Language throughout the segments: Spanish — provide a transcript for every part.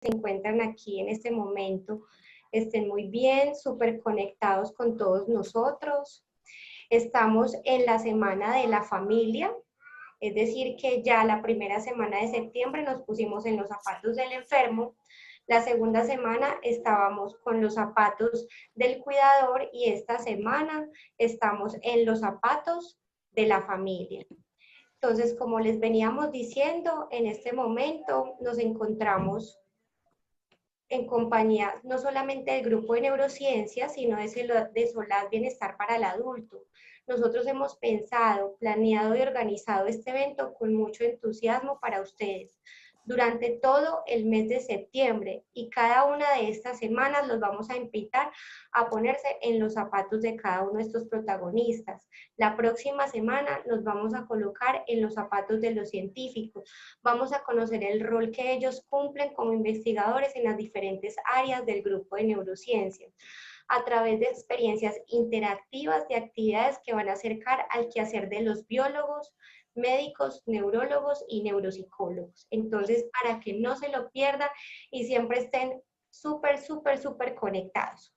se encuentran aquí en este momento estén muy bien, súper conectados con todos nosotros. Estamos en la semana de la familia, es decir, que ya la primera semana de septiembre nos pusimos en los zapatos del enfermo, la segunda semana estábamos con los zapatos del cuidador y esta semana estamos en los zapatos de la familia. Entonces, como les veníamos diciendo, en este momento nos encontramos en compañía no solamente del grupo de neurociencias, sino de SOLAS Bienestar para el Adulto. Nosotros hemos pensado, planeado y organizado este evento con mucho entusiasmo para ustedes durante todo el mes de septiembre, y cada una de estas semanas los vamos a invitar a ponerse en los zapatos de cada uno de estos protagonistas. La próxima semana nos vamos a colocar en los zapatos de los científicos. Vamos a conocer el rol que ellos cumplen como investigadores en las diferentes áreas del grupo de neurociencias, a través de experiencias interactivas de actividades que van a acercar al quehacer de los biólogos, médicos, neurólogos y neuropsicólogos. Entonces, para que no se lo pierdan y siempre estén súper conectados.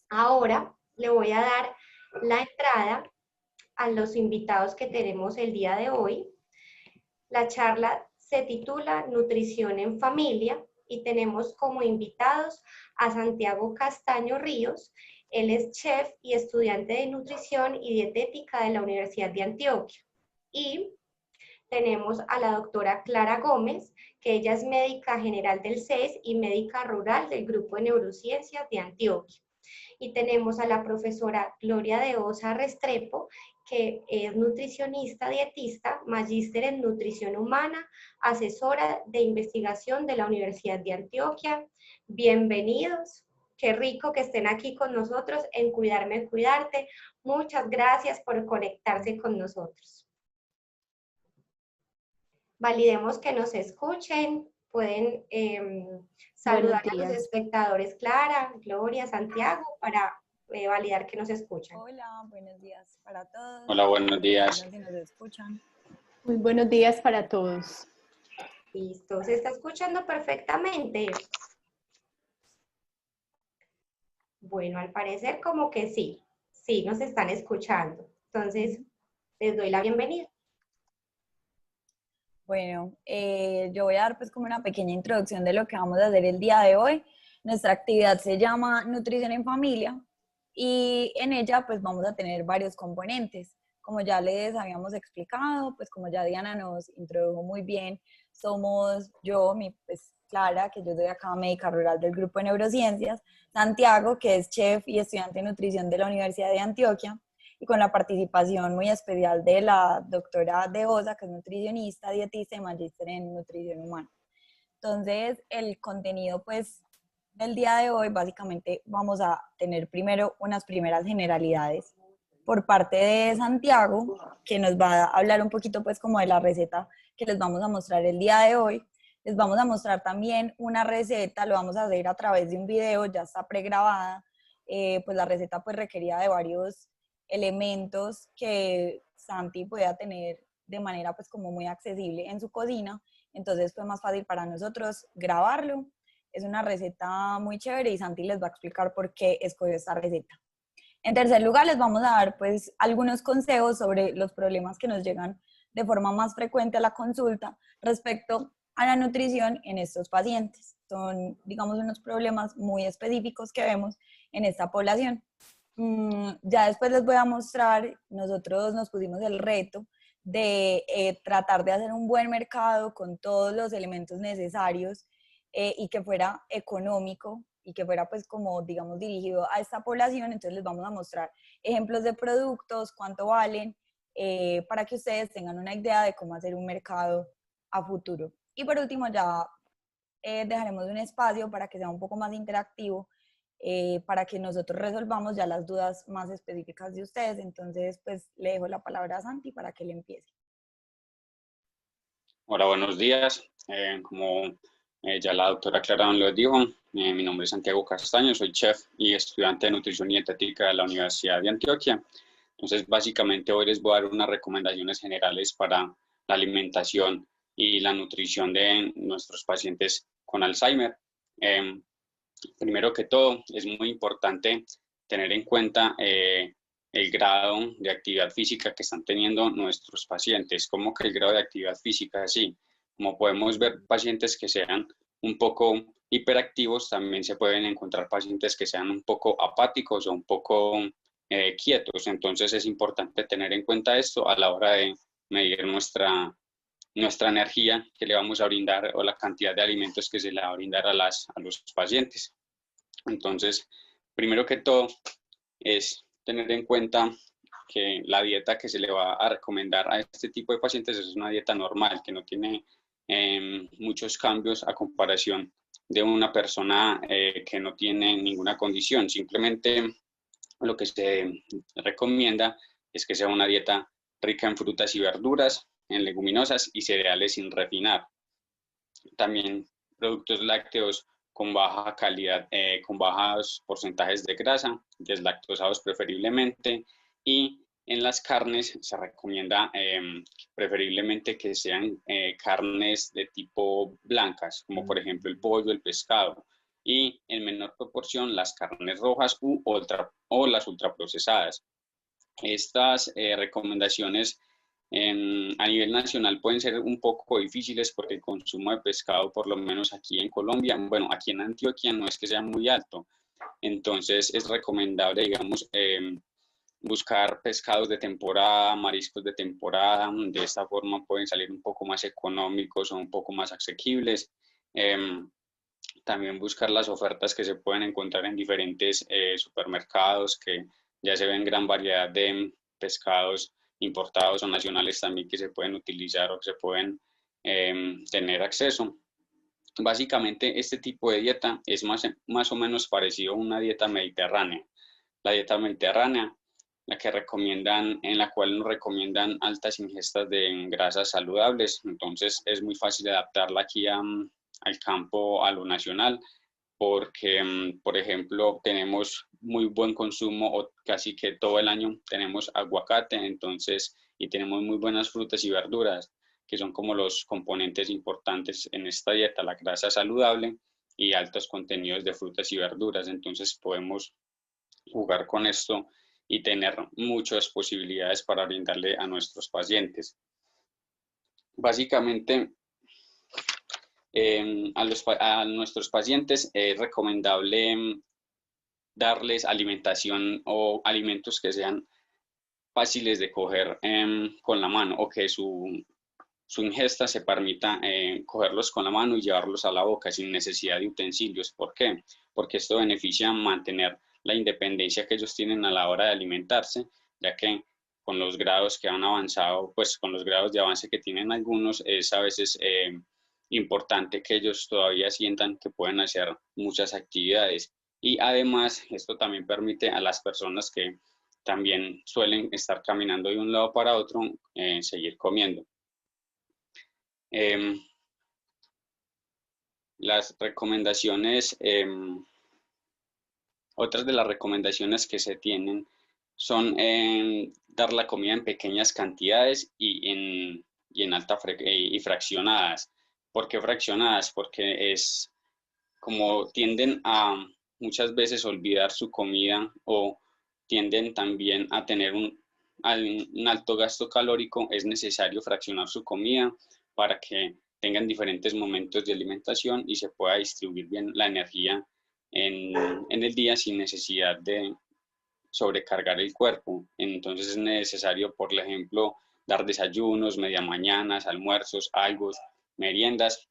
Ahora le voy a dar la entrada a los invitados que tenemos el día de hoy. La charla se titula Nutrición en Familia y tenemos como invitados a Santiago Castaño Ríos. Él es chef y estudiante de nutrición y dietética de la Universidad de Antioquia. Y tenemos a la doctora Clara Gómez, que ella es médica general del CES y médica rural del Grupo de Neurociencias de Antioquia. Y tenemos a la profesora Gloria de Osa Restrepo, que es nutricionista dietista, magíster en nutrición humana, asesora de investigación de la Universidad de Antioquia. Bienvenidos. Qué rico que estén aquí con nosotros en Cuidarme, Cuidarte. Muchas gracias por conectarse con nosotros. Validemos que nos escuchen. Pueden saludar a los espectadores, Clara, Gloria, Santiago, para validar que nos escuchan. Hola, buenos días para todos. Hola, buenos días. Si nos escuchan. Muy buenos días para todos. Listo, ¿se está escuchando perfectamente? Bueno, al parecer como que sí nos están escuchando. Entonces, les doy la bienvenida. Bueno, yo voy a dar pues como una pequeña introducción de lo que vamos a hacer el día de hoy. Nuestra actividad se llama Nutrición en Familia y en ella pues vamos a tener varios componentes. Como ya les habíamos explicado, pues como ya Diana nos introdujo muy bien, somos yo, pues Clara, que yo soy acá médica rural del Grupo de Neurociencias, Santiago, que es chef y estudiante de nutrición de la Universidad de Antioquia, y con la participación muy especial de la doctora De Osa, que es nutricionista, dietista y magíster en nutrición humana. Entonces, el contenido pues del día de hoy, básicamente vamos a tener primero unas primeras generalidades por parte de Santiago, que nos va a hablar un poquito pues como de la receta que les vamos a mostrar el día de hoy. Les vamos a mostrar también una receta, lo vamos a hacer a través de un video, ya está pregrabada, pues la receta pues requería de varios elementos que Santi pueda tener de manera pues como muy accesible en su cocina, entonces fue más fácil para nosotros grabarlo. Es una receta muy chévere y Santi les va a explicar por qué escogió esta receta. En tercer lugar, les vamos a dar pues algunos consejos sobre los problemas que nos llegan de forma más frecuente a la consulta respecto a la nutrición en estos pacientes. Son, digamos, unos problemas muy específicos que vemos en esta población. Ya después les voy a mostrar, nosotros nos pusimos el reto de tratar de hacer un buen mercado con todos los elementos necesarios y que fuera económico y que fuera pues como digamos dirigido a esta población. Entonces les vamos a mostrar ejemplos de productos, cuánto valen, para que ustedes tengan una idea de cómo hacer un mercado a futuro. Y por último ya dejaremos un espacio para que sea un poco más interactivo, para que nosotros resolvamos ya las dudas más específicas de ustedes. Entonces, pues le dejo la palabra a Santi para que le empiece. Hola, buenos días. Como ya la doctora Clara lo dijo, mi nombre es Santiago Castaño, soy chef y estudiante de nutrición y dietética de la Universidad de Antioquia. Entonces, básicamente hoy les voy a dar unas recomendaciones generales para la alimentación y la nutrición de nuestros pacientes con Alzheimer. Primero que todo, es muy importante tener en cuenta el grado de actividad física que están teniendo nuestros pacientes. ¿Cómo que el grado de actividad física? Sí, como podemos ver, pacientes que sean un poco hiperactivos, también se pueden encontrar pacientes que sean un poco apáticos o un poco quietos. Entonces es importante tener en cuenta esto a la hora de medir nuestra energía que le vamos a brindar o la cantidad de alimentos que se le va a brindar a los pacientes. Entonces, primero que todo, es tener en cuenta que la dieta que se le va a recomendar a este tipo de pacientes es una dieta normal, que no tiene muchos cambios a comparación de una persona que no tiene ninguna condición. Simplemente lo que se recomienda es que sea una dieta rica en frutas y verduras, en leguminosas y cereales sin refinar. También productos lácteos con baja calidad, con bajos porcentajes de grasa, deslactosados preferiblemente, y en las carnes se recomienda preferiblemente que sean carnes de tipo blancas, como por ejemplo el pollo, el pescado, y en menor proporción las carnes rojas o las ultraprocesadas. Estas recomendaciones a nivel nacional pueden ser un poco difíciles porque el consumo de pescado, por lo menos aquí en Colombia, bueno, aquí en Antioquia no es que sea muy alto. Entonces es recomendable, digamos, buscar pescados de temporada, mariscos de temporada. De esta forma pueden salir un poco más económicos o un poco más asequibles. También buscar las ofertas que se pueden encontrar en diferentes supermercados, que ya se ven gran variedad de pescados importados o nacionales también que se pueden utilizar o que se pueden tener acceso. Básicamente este tipo de dieta es más o menos parecido a una dieta mediterránea. La dieta mediterránea, en la cual nos recomiendan altas ingestas de grasas saludables, entonces es muy fácil adaptarla aquí al campo, a lo nacional, porque, por ejemplo, tenemos muy buen consumo o casi que todo el año tenemos aguacate, entonces, y tenemos muy buenas frutas y verduras, que son como los componentes importantes en esta dieta, la grasa saludable y altos contenidos de frutas y verduras. Entonces podemos jugar con esto y tener muchas posibilidades para brindarle a nuestros pacientes. Básicamente, a nuestros pacientes es recomendable darles alimentación o alimentos que sean fáciles de coger con la mano o que su ingesta se permita cogerlos con la mano y llevarlos a la boca sin necesidad de utensilios. ¿Por qué? Porque esto beneficia mantener la independencia que ellos tienen a la hora de alimentarse, ya que con los grados que han avanzado, pues con los grados de avance que tienen algunos, es a veces importante que ellos todavía sientan que pueden hacer muchas actividades. Y además, esto también permite a las personas que también suelen estar caminando de un lado para otro, seguir comiendo. Las recomendaciones, otras de las recomendaciones que se tienen son dar la comida en pequeñas cantidades y fraccionadas. ¿Por qué fraccionadas? Porque es como tienden a muchas veces olvidar su comida o tienden también a tener un alto gasto calórico. Es necesario fraccionar su comida para que tengan diferentes momentos de alimentación y se pueda distribuir bien la energía en el día sin necesidad de sobrecargar el cuerpo. Entonces es necesario, por ejemplo, dar desayunos, media mañanas, almuerzos, algo, meriendas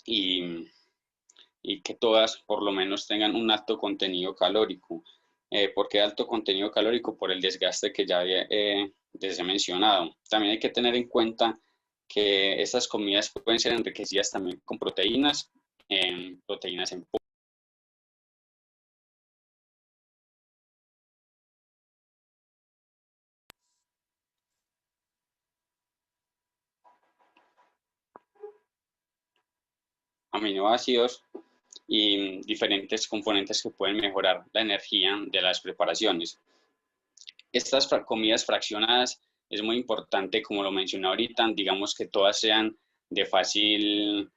y que todas por lo menos tengan un alto contenido calórico. ¿Por qué alto contenido calórico? Por el desgaste que ya les he mencionado. También hay que tener en cuenta que estas comidas pueden ser enriquecidas también con proteínas en aminoácidos y diferentes componentes que pueden mejorar la energía de las preparaciones. Estas comidas fraccionadas es muy importante, como lo mencioné ahorita, digamos que todas sean de fácil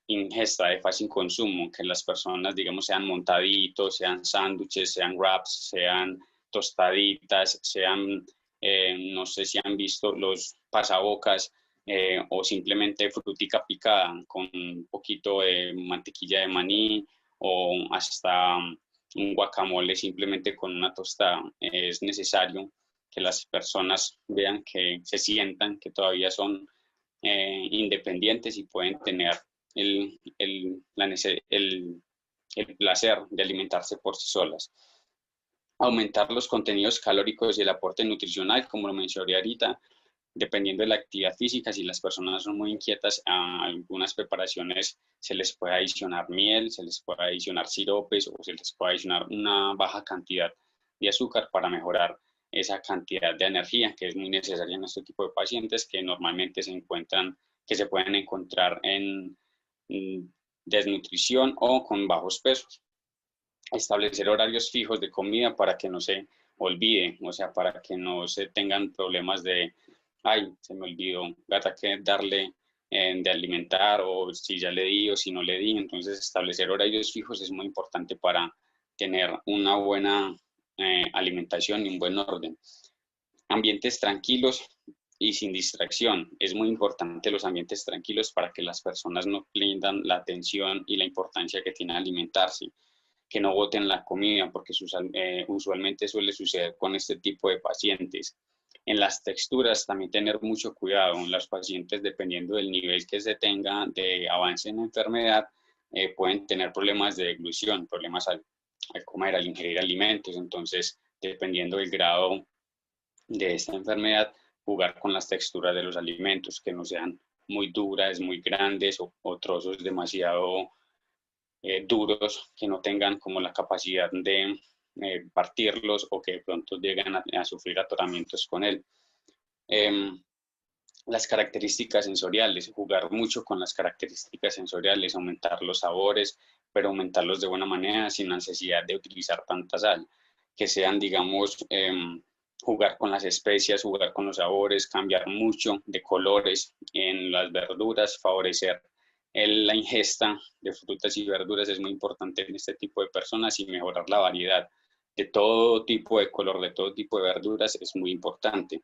ingesta de fácil consumo, que las personas, digamos, sean montaditos, sean sándwiches, sean wraps, sean tostaditas, sean, no sé si han visto los pasabocas, o simplemente frutica picada con un poquito de mantequilla de maní o hasta un guacamole simplemente con una tostada. Es necesario que las personas vean, que se sientan que todavía son independientes y pueden tener el, el, el placer de alimentarse por sí solas. Aumentar los contenidos calóricos y el aporte nutricional, como lo mencioné ahorita, dependiendo de la actividad física. Si las personas son muy inquietas, a algunas preparaciones se les puede adicionar miel, se les puede adicionar siropes o se les puede adicionar una baja cantidad de azúcar para mejorar esa cantidad de energía que es muy necesaria en este tipo de pacientes que normalmente se encuentran, que se pueden encontrar en desnutrición o con bajos pesos. Establecer horarios fijos de comida para que no se olvide, o sea, para que no se tengan problemas de, ay, se me olvidó, gata, que darle de alimentar, o si ya le di o si no le di. Entonces, establecer horarios fijos es muy importante para tener una buena alimentación y un buen orden. Ambientes tranquilos y sin distracción. Es muy importante los ambientes tranquilos para que las personas no brindan la atención y la importancia que tiene alimentarse, que no boten la comida, porque usualmente suele suceder con este tipo de pacientes. En las texturas también tener mucho cuidado. En los pacientes, dependiendo del nivel que se tenga de avance en la enfermedad, pueden tener problemas de deglución, problemas al comer, al ingerir alimentos. Entonces, dependiendo del grado de esta enfermedad, jugar con las texturas de los alimentos, que no sean muy duras, muy grandes o trozos demasiado duros, que no tengan como la capacidad de partirlos o que de pronto lleguen a sufrir atoramientos con él. Las características sensoriales, jugar mucho con las características sensoriales, aumentar los sabores, pero aumentarlos de buena manera sin necesidad de utilizar tanta sal, que sean, digamos, jugar con las especias, jugar con los sabores, cambiar mucho de colores en las verduras, favorecer la ingesta de frutas y verduras es muy importante en este tipo de personas, y mejorar la variedad de todo tipo de color, de todo tipo de verduras es muy importante.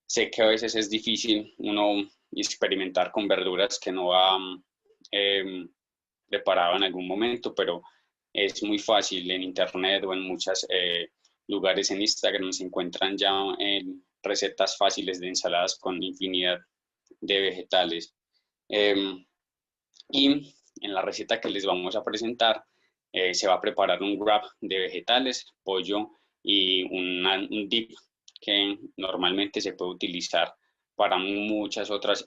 Sé que a veces es difícil uno experimentar con verduras que no ha preparado en algún momento, pero es muy fácil en internet o en muchos lugares en Instagram se encuentran ya recetas fáciles de ensaladas con infinidad de vegetales. Y en la receta que les vamos a presentar se va a preparar un wrap de vegetales, pollo y un dip que normalmente se puede utilizar para muchas otras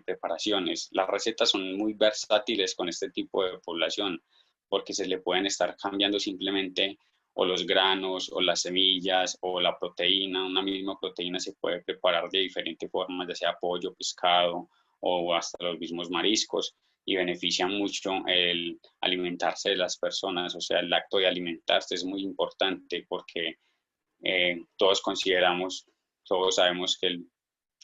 preparaciones. Las recetas son muy versátiles con este tipo de población porque se le pueden estar cambiando simplemente o los granos o las semillas o la proteína. Una misma proteína se puede preparar de diferentes formas, ya sea pollo, pescado o hasta los mismos mariscos, y beneficia mucho el alimentarse de las personas. O sea, el acto de alimentarse es muy importante porque todos consideramos, todos sabemos que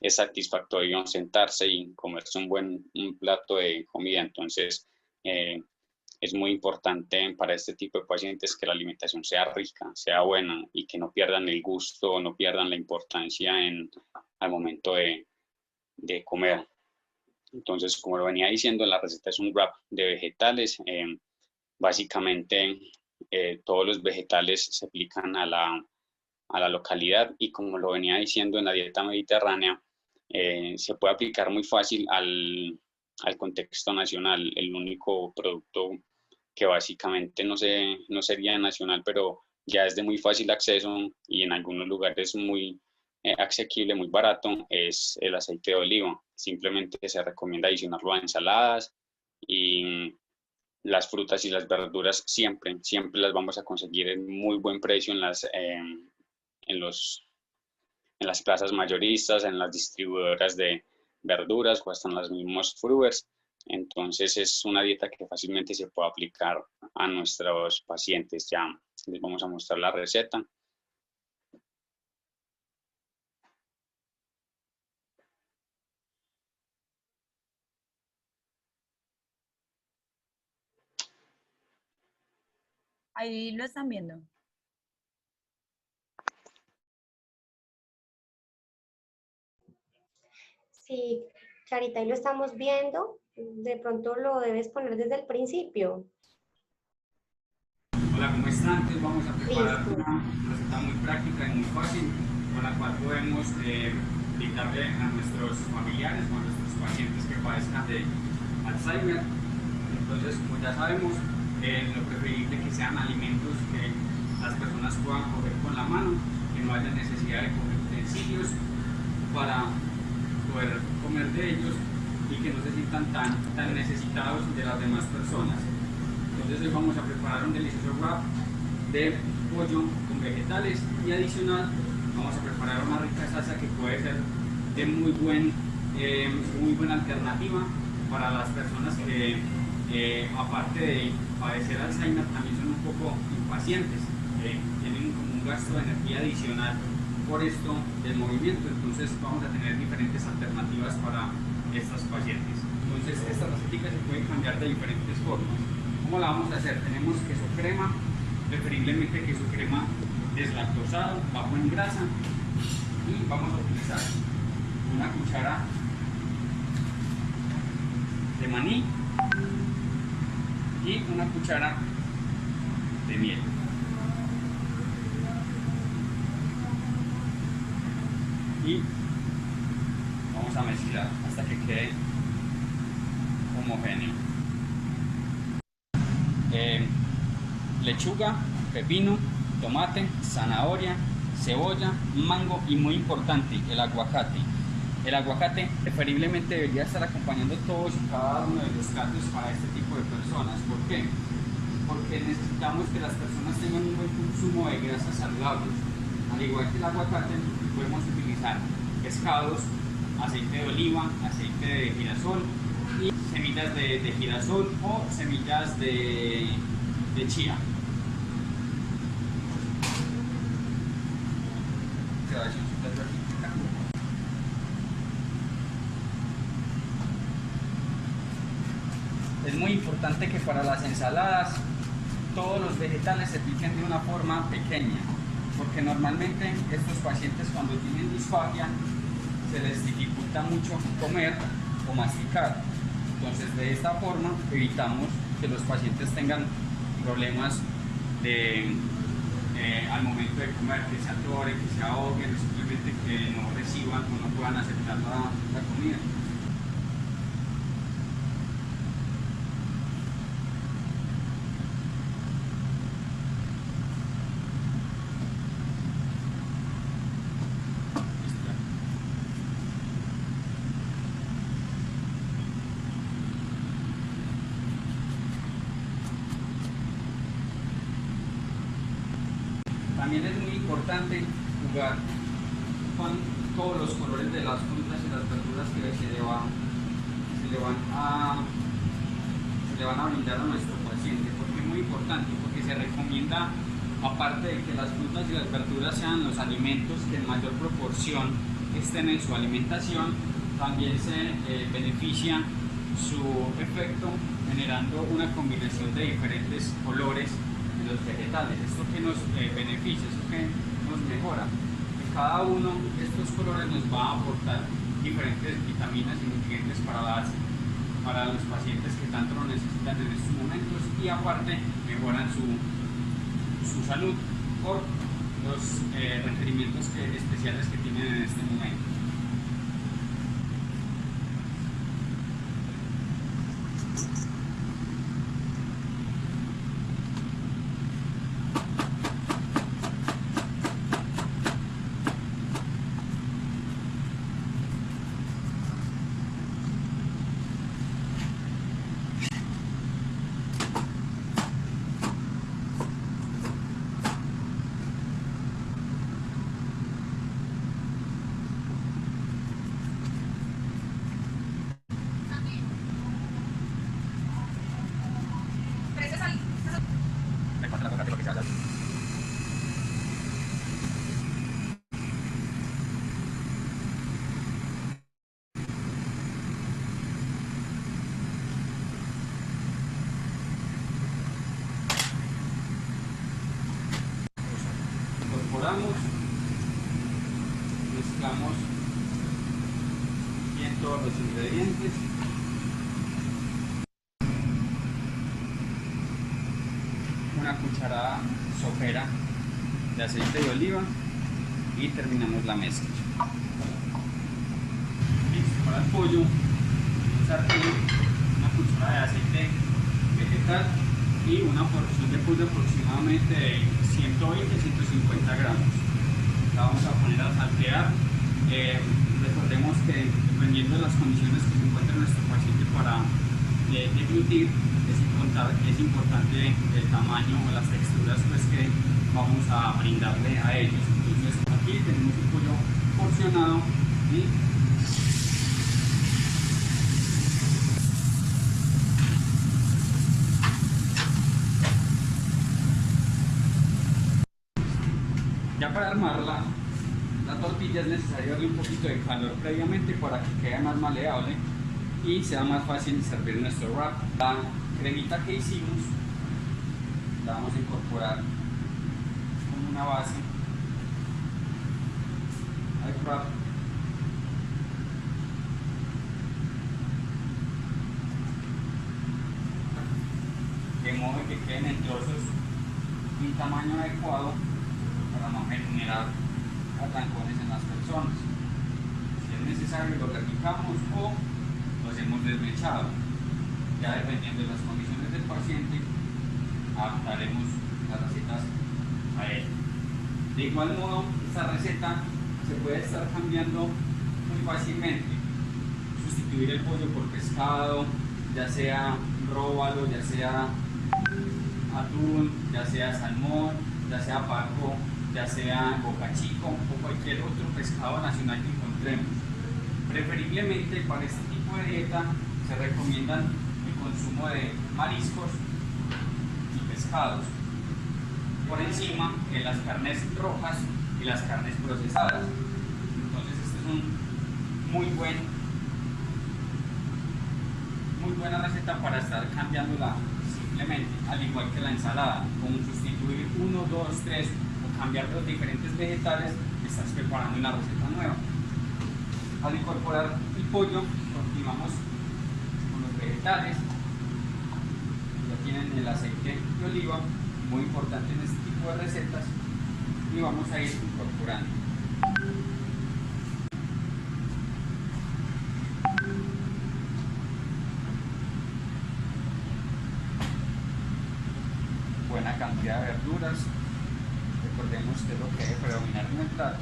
es satisfactorio sentarse y comerse un plato de comida. Entonces, es muy importante para este tipo de pacientes que la alimentación sea rica, sea buena y que no pierdan el gusto, no pierdan la importancia al momento de comer. Entonces, como lo venía diciendo, la receta es un wrap de vegetales. Básicamente, todos los vegetales se aplican a la localidad, y como lo venía diciendo, en la dieta mediterránea se puede aplicar muy fácil al contexto nacional. El único producto que básicamente no sería nacional, pero ya es de muy fácil acceso y en algunos lugares muy asequible, muy barato, es el aceite de oliva. Simplemente se recomienda adicionarlo a ensaladas, y las frutas y las verduras siempre las vamos a conseguir en muy buen precio en los, en las plazas mayoristas, en las distribuidoras de verduras o hasta en los mismos fruers. Entonces es una dieta que fácilmente se puede aplicar a nuestros pacientes. Ya les vamos a mostrar la receta. Ahí lo están viendo. Sí, Clarita, ahí lo estamos viendo. De pronto lo debes poner desde el principio. Hola, ¿cómo están? Entonces vamos a preparar Listo. una receta muy práctica y muy fácil con la cual podemos brindarle a nuestros familiares o a nuestros pacientes que padezcan de Alzheimer. Entonces, como ya sabemos, lo preferible que sean alimentos que las personas puedan coger con la mano, que no haya necesidad de coger utensilios para poder comer de ellos y que no se sientan tan necesitados de las demás personas. Entonces hoy vamos a preparar un delicioso wrap de pollo con vegetales y adicional vamos a preparar una rica salsa que puede ser de muy buena alternativa para las personas que aparte de padecer Alzheimer también son un poco impacientes, tienen como un gasto de energía adicional por esto del movimiento. Entonces vamos a tener diferentes alternativas para estas pacientes. Entonces esta receta se puede cambiar de diferentes formas. ¿Cómo la vamos a hacer? Tenemos queso crema, preferiblemente queso crema deslactosado, bajo en grasa, y vamos a utilizar una cuchara de maní y una cuchara de miel. Y vamos a mezclar hasta que quede homogéneo. Lechuga, pepino, tomate, zanahoria, cebolla, mango y muy importante, el aguacate. El aguacate preferiblemente debería estar acompañando todos y cada uno de los platos para este tipo de personas. ¿Por qué? Porque necesitamos que las personas tengan un buen consumo de grasas saludables. Al igual que el aguacate, podemos utilizar pescados, aceite de oliva, aceite de girasol y semillas de girasol o semillas de chía. Es muy importante que para las ensaladas todos los vegetales se piquen de una forma pequeña, porque normalmente estos pacientes cuando tienen disfagia se les dificulta mucho comer o masticar. Entonces de esta forma evitamos que los pacientes tengan problemas al momento de comer, que se atoren, que se ahoguen, simplemente que no reciban o no puedan aceptar la comida. También es muy importante jugar con todos los colores de las frutas y las verduras que se le van a brindar a nuestro paciente, porque es muy importante, porque se recomienda, aparte de que las frutas y las verduras sean los alimentos que en mayor proporción estén en su alimentación, también se beneficia su efecto generando una combinación de diferentes colores los vegetales. Esto que nos beneficia, esto que nos mejora, que cada uno de estos colores nos va a aportar diferentes vitaminas y nutrientes para los pacientes que tanto lo necesitan en estos momentos, y aparte mejoran su salud por los requerimientos especiales que tienen en este momento. incorporamos, mezclamos bien todos los ingredientes. Una cucharada sopera de aceite de oliva y terminamos la mezcla. Listo, para el pollo, un sartén, una cucharada de aceite vegetal y una porción de pollo aproximadamente de 120-150 gramos. La vamos a poner a saltear. Recordemos que dependiendo de las condiciones que se encuentre nuestro paciente para deglutir, es importante el tamaño o las texturas pues, que vamos a brindarle a ellos. Entonces aquí tenemos un pollo porcionado y ya para armar la tortilla es necesario darle un poquito de calor previamente para que quede más maleable y sea más fácil servir nuestro wrap. La cremita que hicimos la vamos a incorporar como una base al wrap. De modo que queden en trozos de un tamaño adecuado para no generar arrancones en las personas. Si es necesario lo replicamos o lo hacemos desmechado. Ya dependiendo de las condiciones del paciente, adaptaremos las recetas a él. De igual modo, esta receta se puede estar cambiando muy fácilmente. Sustituir el pollo por pescado, ya sea róbalo, ya sea atún, ya sea salmón, ya sea pargo, ya sea bocachico o cualquier otro pescado nacional que encontremos. Preferiblemente para este tipo de dieta se recomiendan el consumo de mariscos y pescados por encima de las carnes rojas y las carnes procesadas. Entonces este es un muy buena receta para estar cambiándola simplemente, al igual que la ensalada, con sustituir 1, 2, 3 o cambiar los diferentes vegetales, estás preparando una receta nueva. Al incorporar el pollo, continuamos con los vegetales. Ya tienen el aceite de oliva, muy importante en este tipo de recetas, y vamos a ir incorporando. Buena cantidad de verduras. Recordemos que es lo que debe predominar en el plato.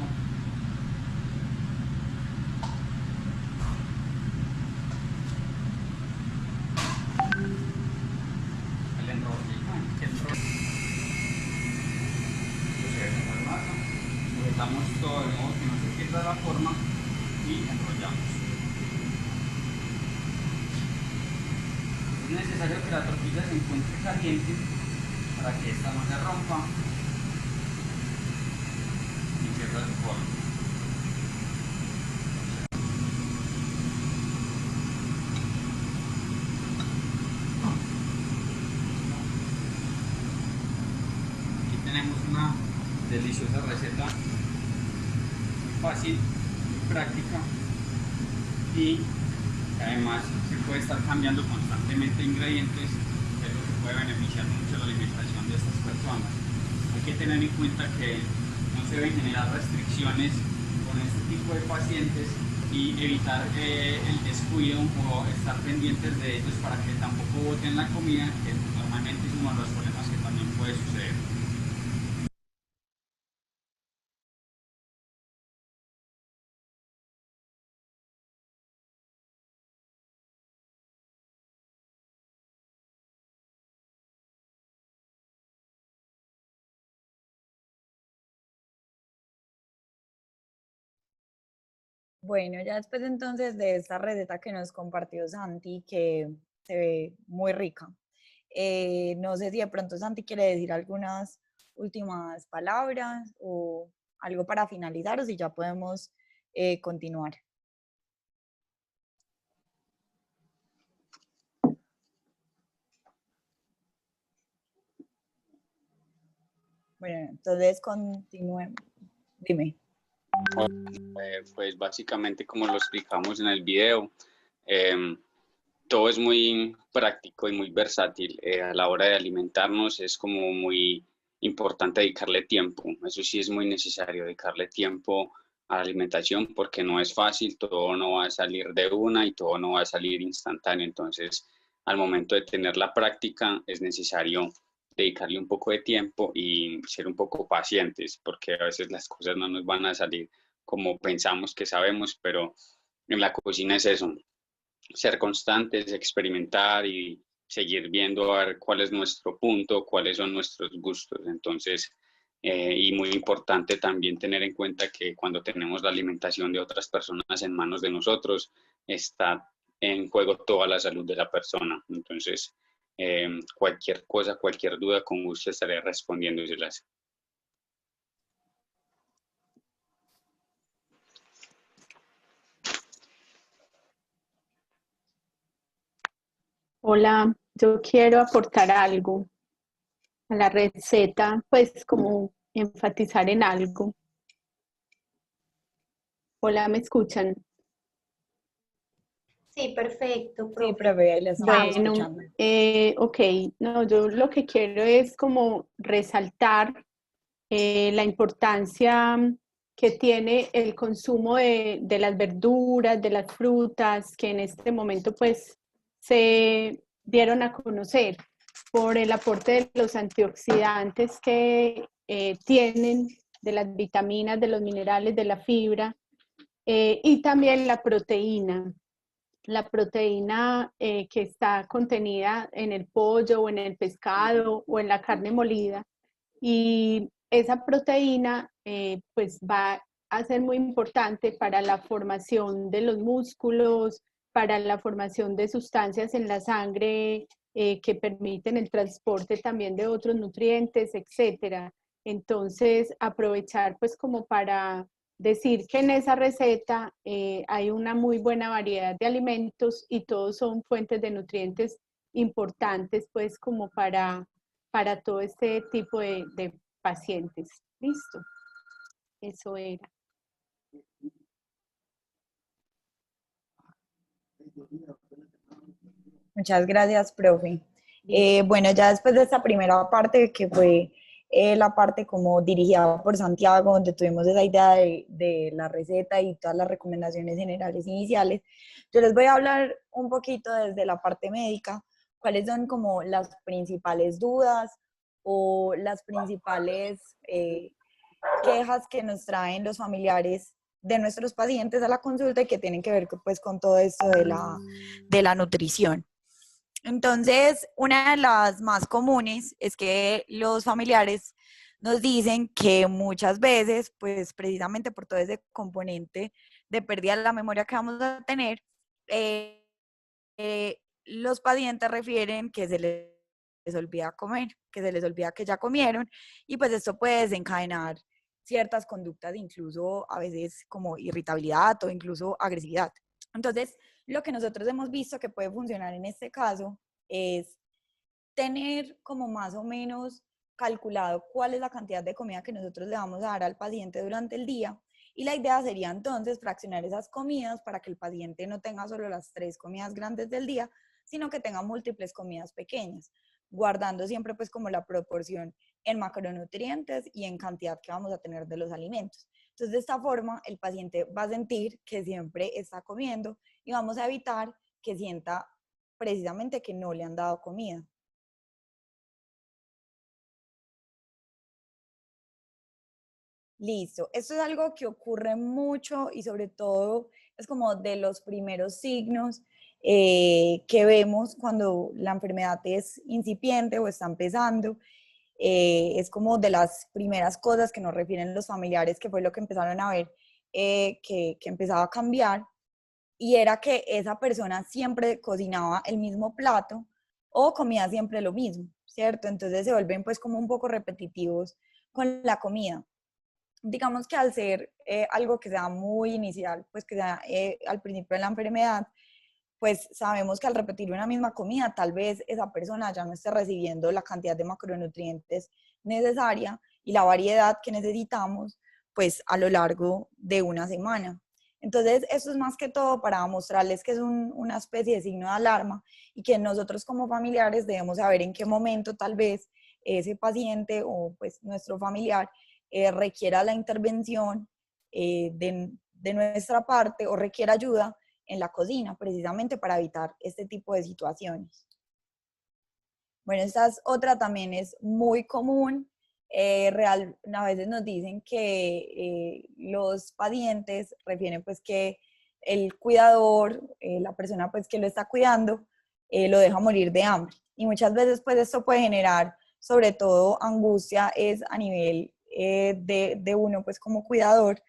El enrolle. Sujetamos todo de modo que no se pierda la forma y enrollamos. Es necesario que la tortilla se encuentre caliente para que esta no se rompa y pierda su forma. Aquí tenemos una deliciosa receta, fácil, práctica y además se puede estar cambiando constantemente ingredientes, que es lo que puede beneficiar mucho la alimentación de estas personas. Hay que tener en cuenta que no se deben generar restricciones con este tipo de pacientes y evitar el descuido o estar pendientes de ellos para que tampoco boten la comida, que normalmente es uno de los problemas que también puede suceder. Bueno, ya después entonces de esta receta que nos compartió Santi, que se ve muy rica, no sé si de pronto Santi quiere decir algunas últimas palabras o algo para finalizar o si ya podemos continuar. Bueno, entonces continuemos. Dime. Pues básicamente como lo explicamos en el video, todo es muy práctico y muy versátil. A la hora de alimentarnos es como muy importante dedicarle tiempo. Eso sí es muy necesario, dedicarle tiempo a la alimentación porque no es fácil, todo no va a salir de una y todo no va a salir instantáneo. Entonces, al momento de tener la práctica es necesario dedicarle un poco de tiempo y ser un poco pacientes porque a veces las cosas no nos van a salir como pensamos que sabemos, pero en la cocina es eso, ser constantes, experimentar y seguir viendo a ver cuál es nuestro punto, cuáles son nuestros gustos. Entonces, y muy importante también tener en cuenta que cuando tenemos la alimentación de otras personas en manos de nosotros, está en juego toda la salud de la persona. Entonces, cualquier cosa, cualquier duda, con gusto estaré respondiéndoselas. Hola, yo quiero aportar algo a la receta, pues como enfatizar en algo. Hola, ¿me escuchan? Sí, perfecto, Sí, profe. profe, ahí la estamos Bueno, escuchando. ok, no, yo lo que quiero es como resaltar la importancia que tiene el consumo de las verduras, de las frutas, que en este momento pues se dieron a conocer por el aporte de los antioxidantes que tienen, de las vitaminas, de los minerales, de la fibra, y también la proteína que está contenida en el pollo o en el pescado o en la carne molida. Y esa proteína pues va a ser muy importante para la formación de los músculos, para la formación de sustancias en la sangre que permiten el transporte también de otros nutrientes, etcétera. Entonces, aprovechar pues como para decir que en esa receta hay una muy buena variedad de alimentos y todos son fuentes de nutrientes importantes pues como para todo este tipo de pacientes. Listo, eso era. Muchas gracias, profe. Bueno, ya después de esta primera parte, que fue la parte como dirigida por Santiago, donde tuvimos esa idea de la receta y todas las recomendaciones generales iniciales, yo les voy a hablar un poquito desde la parte médica, cuáles son como las principales dudas o las principales quejas que nos traen los familiares de nuestros pacientes a la consulta y que tienen que ver pues con todo esto de la nutrición. Entonces, una de las más comunes es que los familiares nos dicen que muchas veces, pues precisamente por todo ese componente de pérdida de la memoria que vamos a tener, los pacientes refieren que se les olvida comer, que se les olvida que ya comieron, y pues esto puede desencadenar ciertas conductas, incluso a veces como irritabilidad o incluso agresividad. Entonces, lo que nosotros hemos visto que puede funcionar en este caso es tener como más o menos calculado cuál es la cantidad de comida que nosotros le vamos a dar al paciente durante el día. Y la idea sería entonces fraccionar esas comidas para que el paciente no tenga solo las 3 comidas grandes del día, sino que tenga múltiples comidas pequeñas, guardando siempre pues como la proporción en macronutrientes y en cantidad que vamos a tener de los alimentos. Entonces, de esta forma, el paciente va a sentir que siempre está comiendo y vamos a evitar que sienta precisamente que no le han dado comida. Listo. Esto es algo que ocurre mucho y sobre todo es como de los primeros signos que vemos cuando la enfermedad es incipiente o está empezando. Es como de las primeras cosas que nos refieren los familiares, que fue lo que empezaron a ver que empezaba a cambiar, y era que esa persona siempre cocinaba el mismo plato o comía siempre lo mismo, ¿cierto? Entonces se vuelven pues como un poco repetitivos con la comida. Digamos que al ser algo que sea muy inicial, pues que sea al principio de la enfermedad, pues sabemos que al repetir una misma comida, tal vez esa persona ya no esté recibiendo la cantidad de macronutrientes necesaria y la variedad que necesitamos pues a lo largo de una semana. Entonces, eso es más que todo para mostrarles que es una especie de signo de alarma y que nosotros como familiares debemos saber en qué momento tal vez ese paciente o pues nuestro familiar requiera la intervención de nuestra parte o requiera ayuda en la cocina, precisamente para evitar este tipo de situaciones. Bueno, esta es otra también es muy común. A veces nos dicen que los pacientes refieren pues que el cuidador, la persona pues que lo está cuidando, lo deja morir de hambre. Y muchas veces pues esto puede generar sobre todo angustia es a nivel de uno pues como cuidador,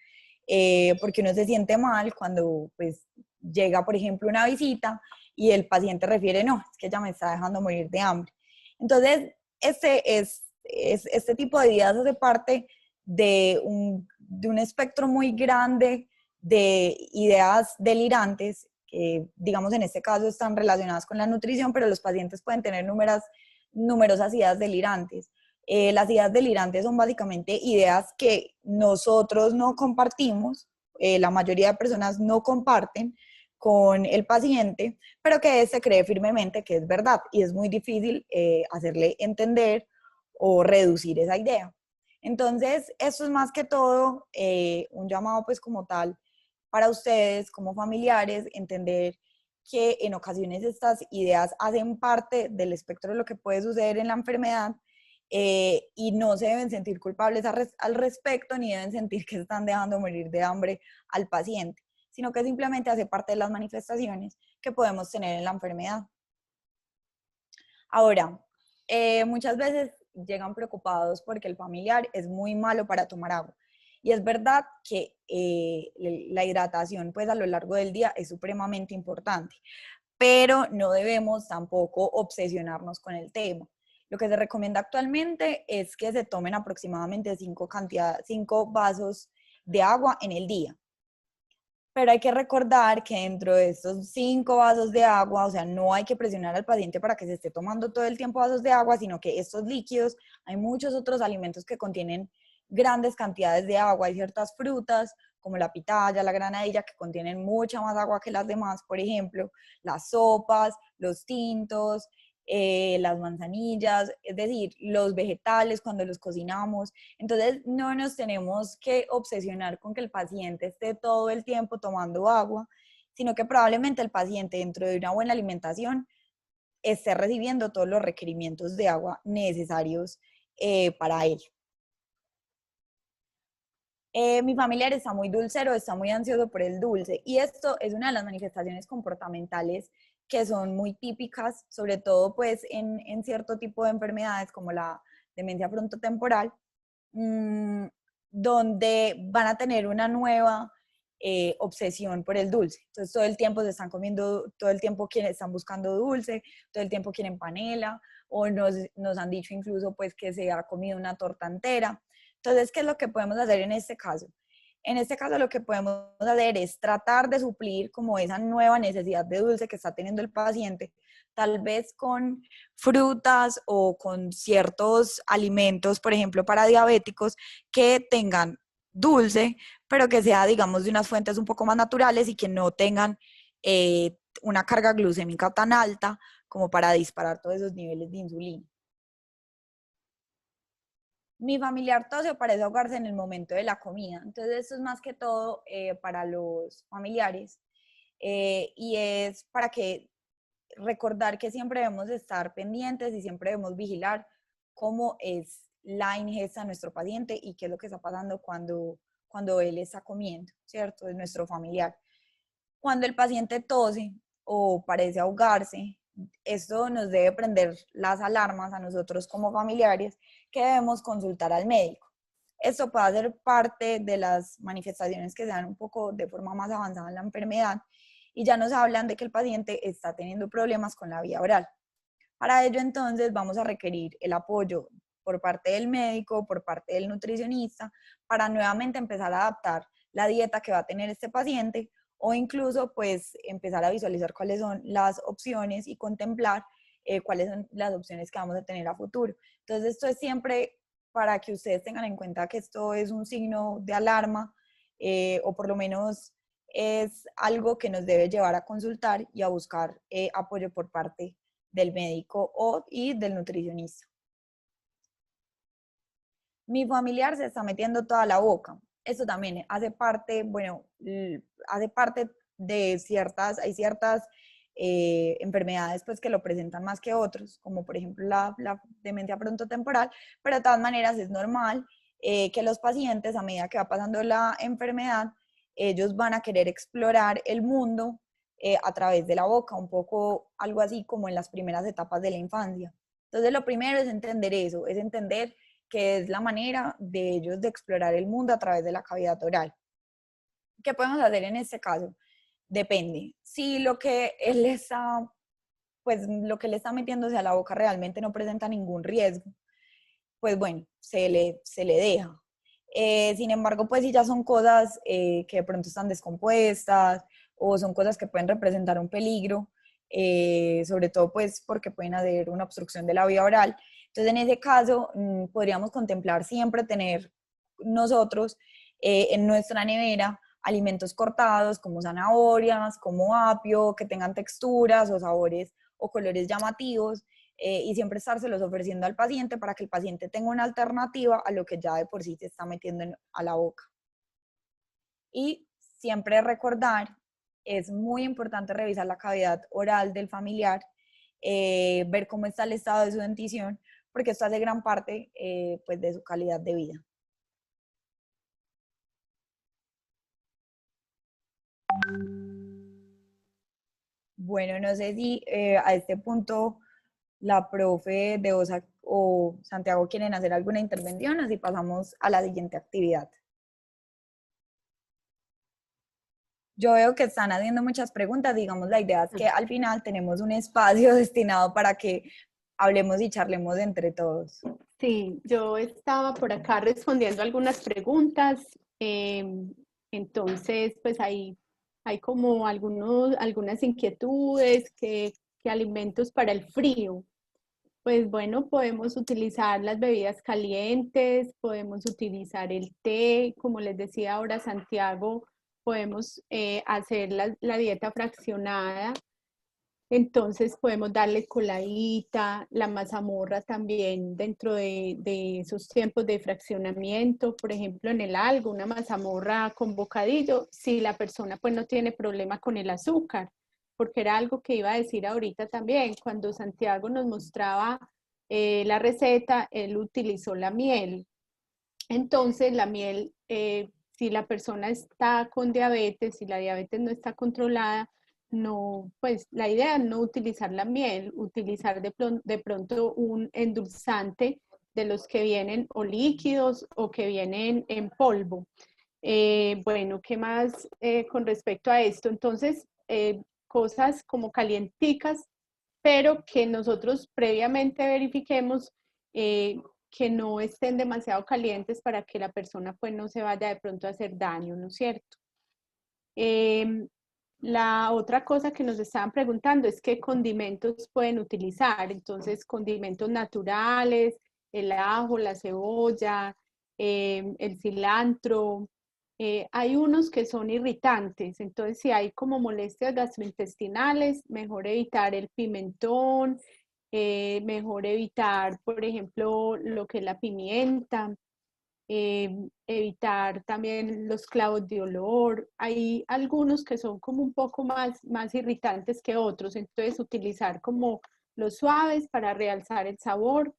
porque uno se siente mal cuando pues llega por ejemplo una visita y el paciente refiere, no, es que ella me está dejando morir de hambre. Entonces, este tipo de ideas hace parte de un espectro muy grande de ideas delirantes, que digamos en este caso están relacionadas con la nutrición, pero los pacientes pueden tener numerosas ideas delirantes. Las ideas delirantes son básicamente ideas que nosotros no compartimos, la mayoría de personas no comparten con el paciente, pero que se cree firmemente que es verdad y es muy difícil hacerle entender o reducir esa idea. Entonces, esto es más que todo un llamado pues como tal para ustedes como familiares, entender que en ocasiones estas ideas hacen parte del espectro de lo que puede suceder en la enfermedad y no se deben sentir culpables al respecto ni deben sentir que están dejando morir de hambre al paciente, sino que simplemente hace parte de las manifestaciones que podemos tener en la enfermedad. Ahora, muchas veces llegan preocupados porque el familiar es muy malo para tomar agua. Y es verdad que la hidratación pues a lo largo del día es supremamente importante, pero no debemos tampoco obsesionarnos con el tema. Lo que se recomienda actualmente es que se tomen aproximadamente 5 vasos de agua en el día. Pero hay que recordar que dentro de estos 5 vasos de agua, o sea, no hay que presionar al paciente para que se esté tomando todo el tiempo vasos de agua, sino que estos líquidos, hay muchos otros alimentos que contienen grandes cantidades de agua. Hay ciertas frutas, como la pitaya, la granadilla, que contienen mucha más agua que las demás, por ejemplo, las sopas, los tintos, las manzanillas, es decir, los vegetales cuando los cocinamos. Entonces, no nos tenemos que obsesionar con que el paciente esté todo el tiempo tomando agua, sino que probablemente el paciente dentro de una buena alimentación esté recibiendo todos los requerimientos de agua necesarios para él. Mi familiar está muy dulcero, está muy ansioso por el dulce y esto es una de las manifestaciones comportamentales que son muy típicas, sobre todo pues en cierto tipo de enfermedades como la demencia frontotemporal, donde van a tener una nueva obsesión por el dulce. Entonces todo el tiempo se están comiendo, todo el tiempo están buscando dulce, todo el tiempo quieren panela, o nos han dicho incluso pues que se ha comido una torta entera. Entonces, ¿qué es lo que podemos hacer en este caso? En este caso lo que podemos hacer es tratar de suplir como esa nueva necesidad de dulce que está teniendo el paciente, tal vez con frutas o con ciertos alimentos, por ejemplo, para diabéticos, que tengan dulce, pero que sea, digamos, de unas fuentes un poco más naturales y que no tengan una carga glucémica tan alta como para disparar todos esos niveles de insulina. Mi familiar tose o parece ahogarse en el momento de la comida. Entonces, esto es más que todo para los familiares y es para que recordar que siempre debemos estar pendientes y siempre debemos vigilar cómo es la ingesta de nuestro paciente y qué es lo que está pasando cuando él está comiendo, ¿cierto? Es nuestro familiar. Cuando el paciente tose o parece ahogarse, esto nos debe prender las alarmas a nosotros como familiares que debemos consultar al médico. Esto puede ser parte de las manifestaciones que se dan un poco de forma más avanzada en la enfermedad y ya nos hablan de que el paciente está teniendo problemas con la vía oral. Para ello entonces vamos a requerir el apoyo por parte del médico, por parte del nutricionista, para nuevamente empezar a adaptar la dieta que va a tener este paciente o incluso pues empezar a visualizar cuáles son las opciones y contemplar cuáles son las opciones que vamos a tener a futuro. Entonces esto es siempre para que ustedes tengan en cuenta que esto es un signo de alarma, o por lo menos es algo que nos debe llevar a consultar y a buscar apoyo por parte del médico y del nutricionista. Mi familiar se está metiendo toda la boca. Esto también hace parte, bueno, hace parte de hay ciertas enfermedades pues que lo presentan más que otros, como por ejemplo la demencia frontotemporal, pero de todas maneras es normal que los pacientes, a medida que va pasando la enfermedad, ellos van a querer explorar el mundo a través de la boca, un poco algo así como en las primeras etapas de la infancia. Entonces lo primero es entender eso, es entender que es la manera de ellos de explorar el mundo a través de la cavidad oral. ¿Qué podemos hacer en este caso? Depende. Si lo que él está, pues lo que le está metiéndose a la boca realmente no presenta ningún riesgo, pues bueno, se le deja. Sin embargo, pues si ya son cosas que de pronto están descompuestas o son cosas que pueden representar un peligro, sobre todo pues porque pueden haber una obstrucción de la vía oral. Entonces, en ese caso, podríamos contemplar siempre tener nosotros en nuestra nevera alimentos cortados como zanahorias, como apio, que tengan texturas o sabores o colores llamativos, y siempre estárselos ofreciendo al paciente para que el paciente tenga una alternativa a lo que ya de por sí se está metiendo a la boca. Y siempre recordar, es muy importante revisar la cavidad oral del familiar, ver cómo está el estado de su dentición, porque esto hace gran parte pues de su calidad de vida. Bueno, no sé si a este punto la profe de OSA o Santiago quieren hacer alguna intervención, así pasamos a la siguiente actividad. Yo veo que están haciendo muchas preguntas, digamos, la idea es que al final tenemos un espacio destinado para que hablemos y charlemos entre todos. Sí, yo estaba por acá respondiendo algunas preguntas, entonces pues hay como algunas inquietudes, que alimentos para el frío. Pues bueno, podemos utilizar las bebidas calientes, podemos utilizar el té, como les decía ahora Santiago, podemos hacer la dieta fraccionada. Entonces podemos darle coladita, la mazamorra también dentro de esos tiempos de fraccionamiento, por ejemplo en el algo, una mazamorra con bocadillo, si la persona pues no tiene problema con el azúcar, porque era algo que iba a decir ahorita también, cuando Santiago nos mostraba la receta, él utilizó la miel. Entonces la miel, si la persona está con diabetes, si la diabetes no está controlada, no, pues la idea es no utilizar la miel, utilizar de pronto un endulzante de los que vienen o líquidos o que vienen en polvo. Bueno, ¿qué más con respecto a esto? Entonces, cosas como calienticas, pero que nosotros previamente verifiquemos que no estén demasiado calientes para que la persona pues no se vaya de pronto a hacer daño, ¿no es cierto? La otra cosa que nos estaban preguntando es qué condimentos pueden utilizar. Entonces, condimentos naturales, el ajo, la cebolla, el cilantro. Hay unos que son irritantes, entonces si hay como molestias gastrointestinales, mejor evitar el pimentón, mejor evitar, por ejemplo, lo que es la pimienta. Evitar también los clavos de olor. Hay algunos que son como un poco más irritantes que otros, entonces utilizar como los suaves para realzar el sabor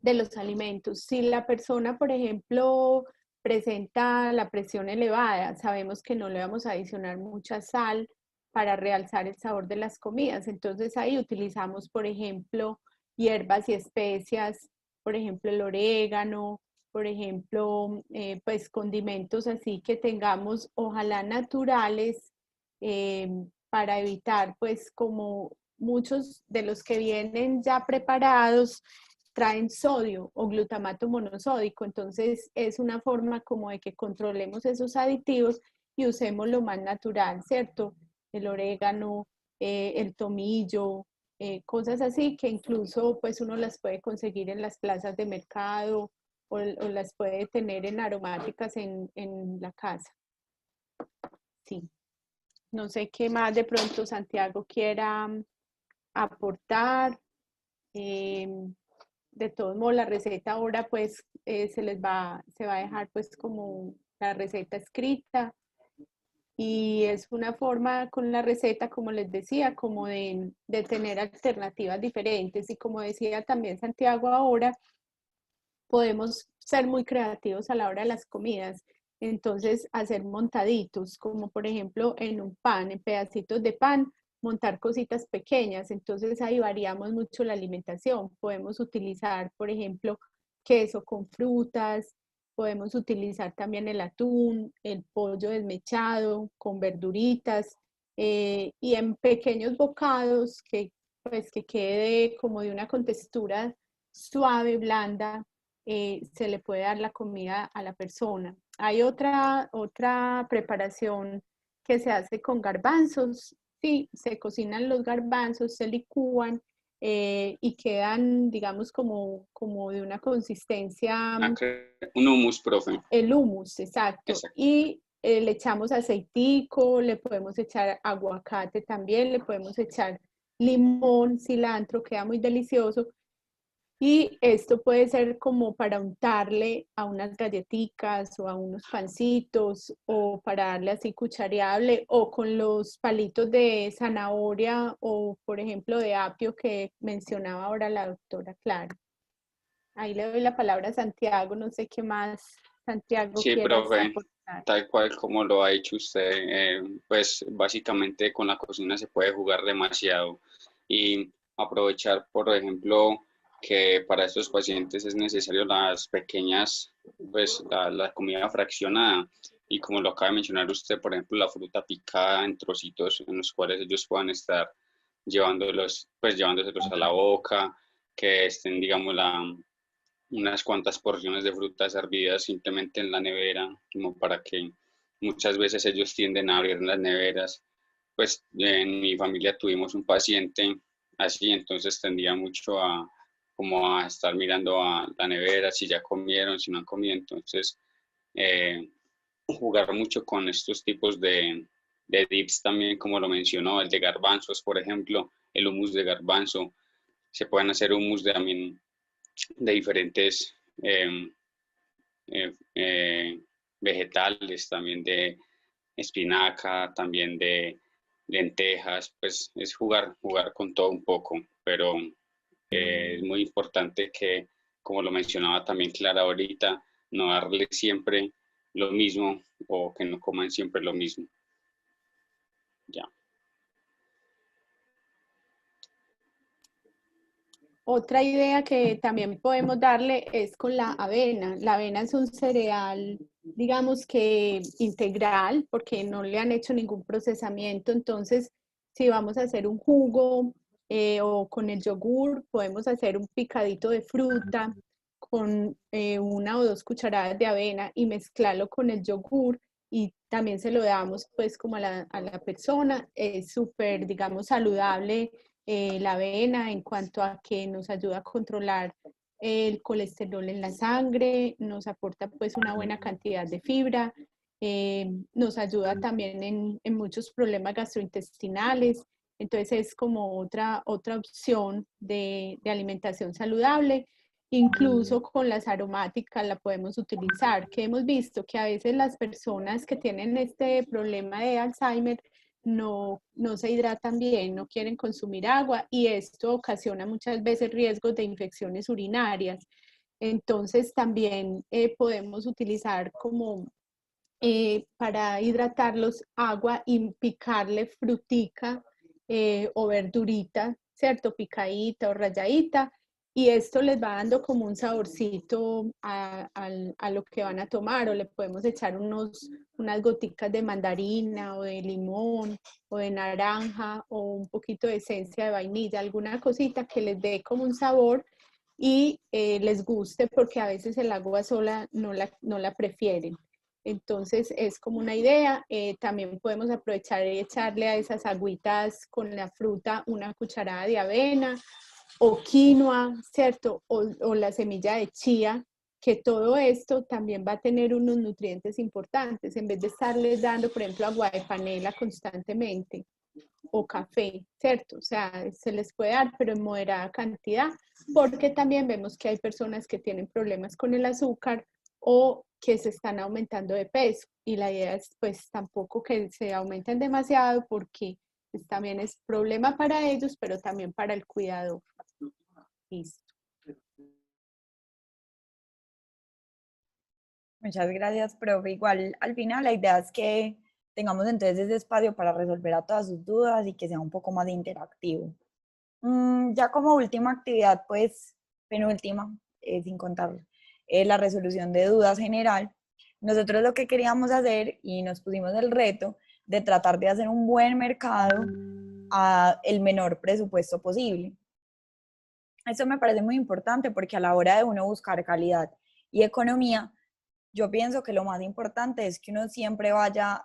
de los alimentos. Si la persona, por ejemplo, presenta la presión elevada, sabemos que no le vamos a adicionar mucha sal para realzar el sabor de las comidas, entonces ahí utilizamos, por ejemplo, hierbas y especias, por ejemplo, el orégano, por ejemplo, pues condimentos así que tengamos, ojalá naturales, para evitar, pues como muchos de los que vienen ya preparados traen sodio o glutamato monosódico, entonces es una forma como de que controlemos esos aditivos y usemos lo más natural, ¿cierto? El orégano, el tomillo, cosas así que incluso pues uno las puede conseguir en las plazas de mercado o las puede tener en aromáticas en la casa. Sí. No sé qué más de pronto Santiago quiera aportar. De todos modos, la receta ahora pues se va a dejar pues como la receta escrita. Y es una forma con la receta, como les decía, como de tener alternativas diferentes. Y como decía también Santiago ahora, podemos ser muy creativos a la hora de las comidas. Entonces, hacer montaditos, como por ejemplo en un pan, en pedacitos de pan, montar cositas pequeñas. Entonces, ahí variamos mucho la alimentación. Podemos utilizar, por ejemplo, queso con frutas, podemos utilizar también el atún, el pollo desmechado con verduritas y en pequeños bocados pues, que quede como de una contextura suave, blanda, se le puede dar la comida a la persona. Hay otra preparación que se hace con garbanzos. Sí, se cocinan los garbanzos, se licúan y quedan, digamos, como de una consistencia. Un hummus, profe. El hummus, exacto. Exacto. Y le echamos aceitico, le podemos echar aguacate también, le podemos echar limón, cilantro, queda muy delicioso. Y esto puede ser como para untarle a unas galletitas o a unos pancitos o para darle así cuchareable o con los palitos de zanahoria o por ejemplo de apio que mencionaba ahora la doctora Clara. Ahí le doy la palabra a Santiago, no sé qué más Santiago Sí, quieras profe, aportar. tal cual como lo ha dicho usted, pues básicamente con la cocina se puede jugar demasiado y aprovechar, por ejemplo, que para estos pacientes es necesario las pequeñas, pues la comida fraccionada y como lo acaba de mencionar usted, por ejemplo, la fruta picada en trocitos en los cuales ellos puedan estar llevándoselos a la boca, que estén, digamos, unas cuantas porciones de frutas hervidas simplemente en la nevera, como para que muchas veces ellos tienden a abrir las neveras. Pues en mi familia tuvimos un paciente así, entonces tendía mucho a como a estar mirando a la nevera, si ya comieron, si no han comido, entonces jugar mucho con estos tipos de dips también, como lo mencionó, el de garbanzos, por ejemplo, el hummus de garbanzo, se pueden hacer hummus también de diferentes vegetales, también de espinaca, también de lentejas, pues es jugar con todo un poco, pero es muy importante que, como lo mencionaba también Clara ahorita, no darle siempre lo mismo o que no coman siempre lo mismo. Ya. Otra idea que también podemos darle es con la avena. La avena es un cereal, digamos que integral, porque no le han hecho ningún procesamiento. Entonces, si vamos a hacer un jugo o con el yogur, podemos hacer un picadito de fruta con 1 o 2 cucharadas de avena y mezclarlo con el yogur y también se lo damos pues como a la persona. Es súper, digamos, saludable la avena en cuanto a que nos ayuda a controlar el colesterol en la sangre, nos aporta pues una buena cantidad de fibra, nos ayuda también en muchos problemas gastrointestinales, entonces es como otra opción de alimentación saludable. Incluso con las aromáticas la podemos utilizar, que hemos visto que a veces las personas que tienen este problema de Alzheimer no se hidratan bien, no quieren consumir agua y esto ocasiona muchas veces riesgos de infecciones urinarias. Entonces también podemos utilizar como para hidratarlos agua y picarle frutica o verdurita, ¿cierto? Picadita o rayadita. Y esto les va dando como un saborcito a lo que van a tomar, o le podemos echar unas goticas de mandarina o de limón o de naranja o un poquito de esencia de vainilla, alguna cosita que les dé como un sabor y les guste, porque a veces el agua sola no la prefieren. Entonces es como una idea. También podemos aprovechar y echarle a esas agüitas con la fruta una cucharada de avena o quinoa, ¿cierto? O la semilla de chía, que todo esto también va a tener unos nutrientes importantes, en vez de estarles dando, por ejemplo, agua de panela constantemente o café, ¿cierto? O sea, se les puede dar, pero en moderada cantidad, porque también vemos que hay personas que tienen problemas con el azúcar o que se están aumentando de peso, y la idea es pues tampoco que se aumenten demasiado, porque pues, también es problema para ellos, pero también para el cuidador. Listo. Muchas gracias, profe. Igual al final la idea es que tengamos entonces ese espacio para resolver a todas sus dudas y que sea un poco más interactivo. Ya como última actividad, pues penúltima, sin contar la resolución de dudas general, nosotros lo que queríamos hacer y nos pusimos el reto de tratar de hacer un buen mercado a el menor presupuesto posible. Eso me parece muy importante porque a la hora de uno buscar calidad y economía, yo pienso que lo más importante es que uno siempre vaya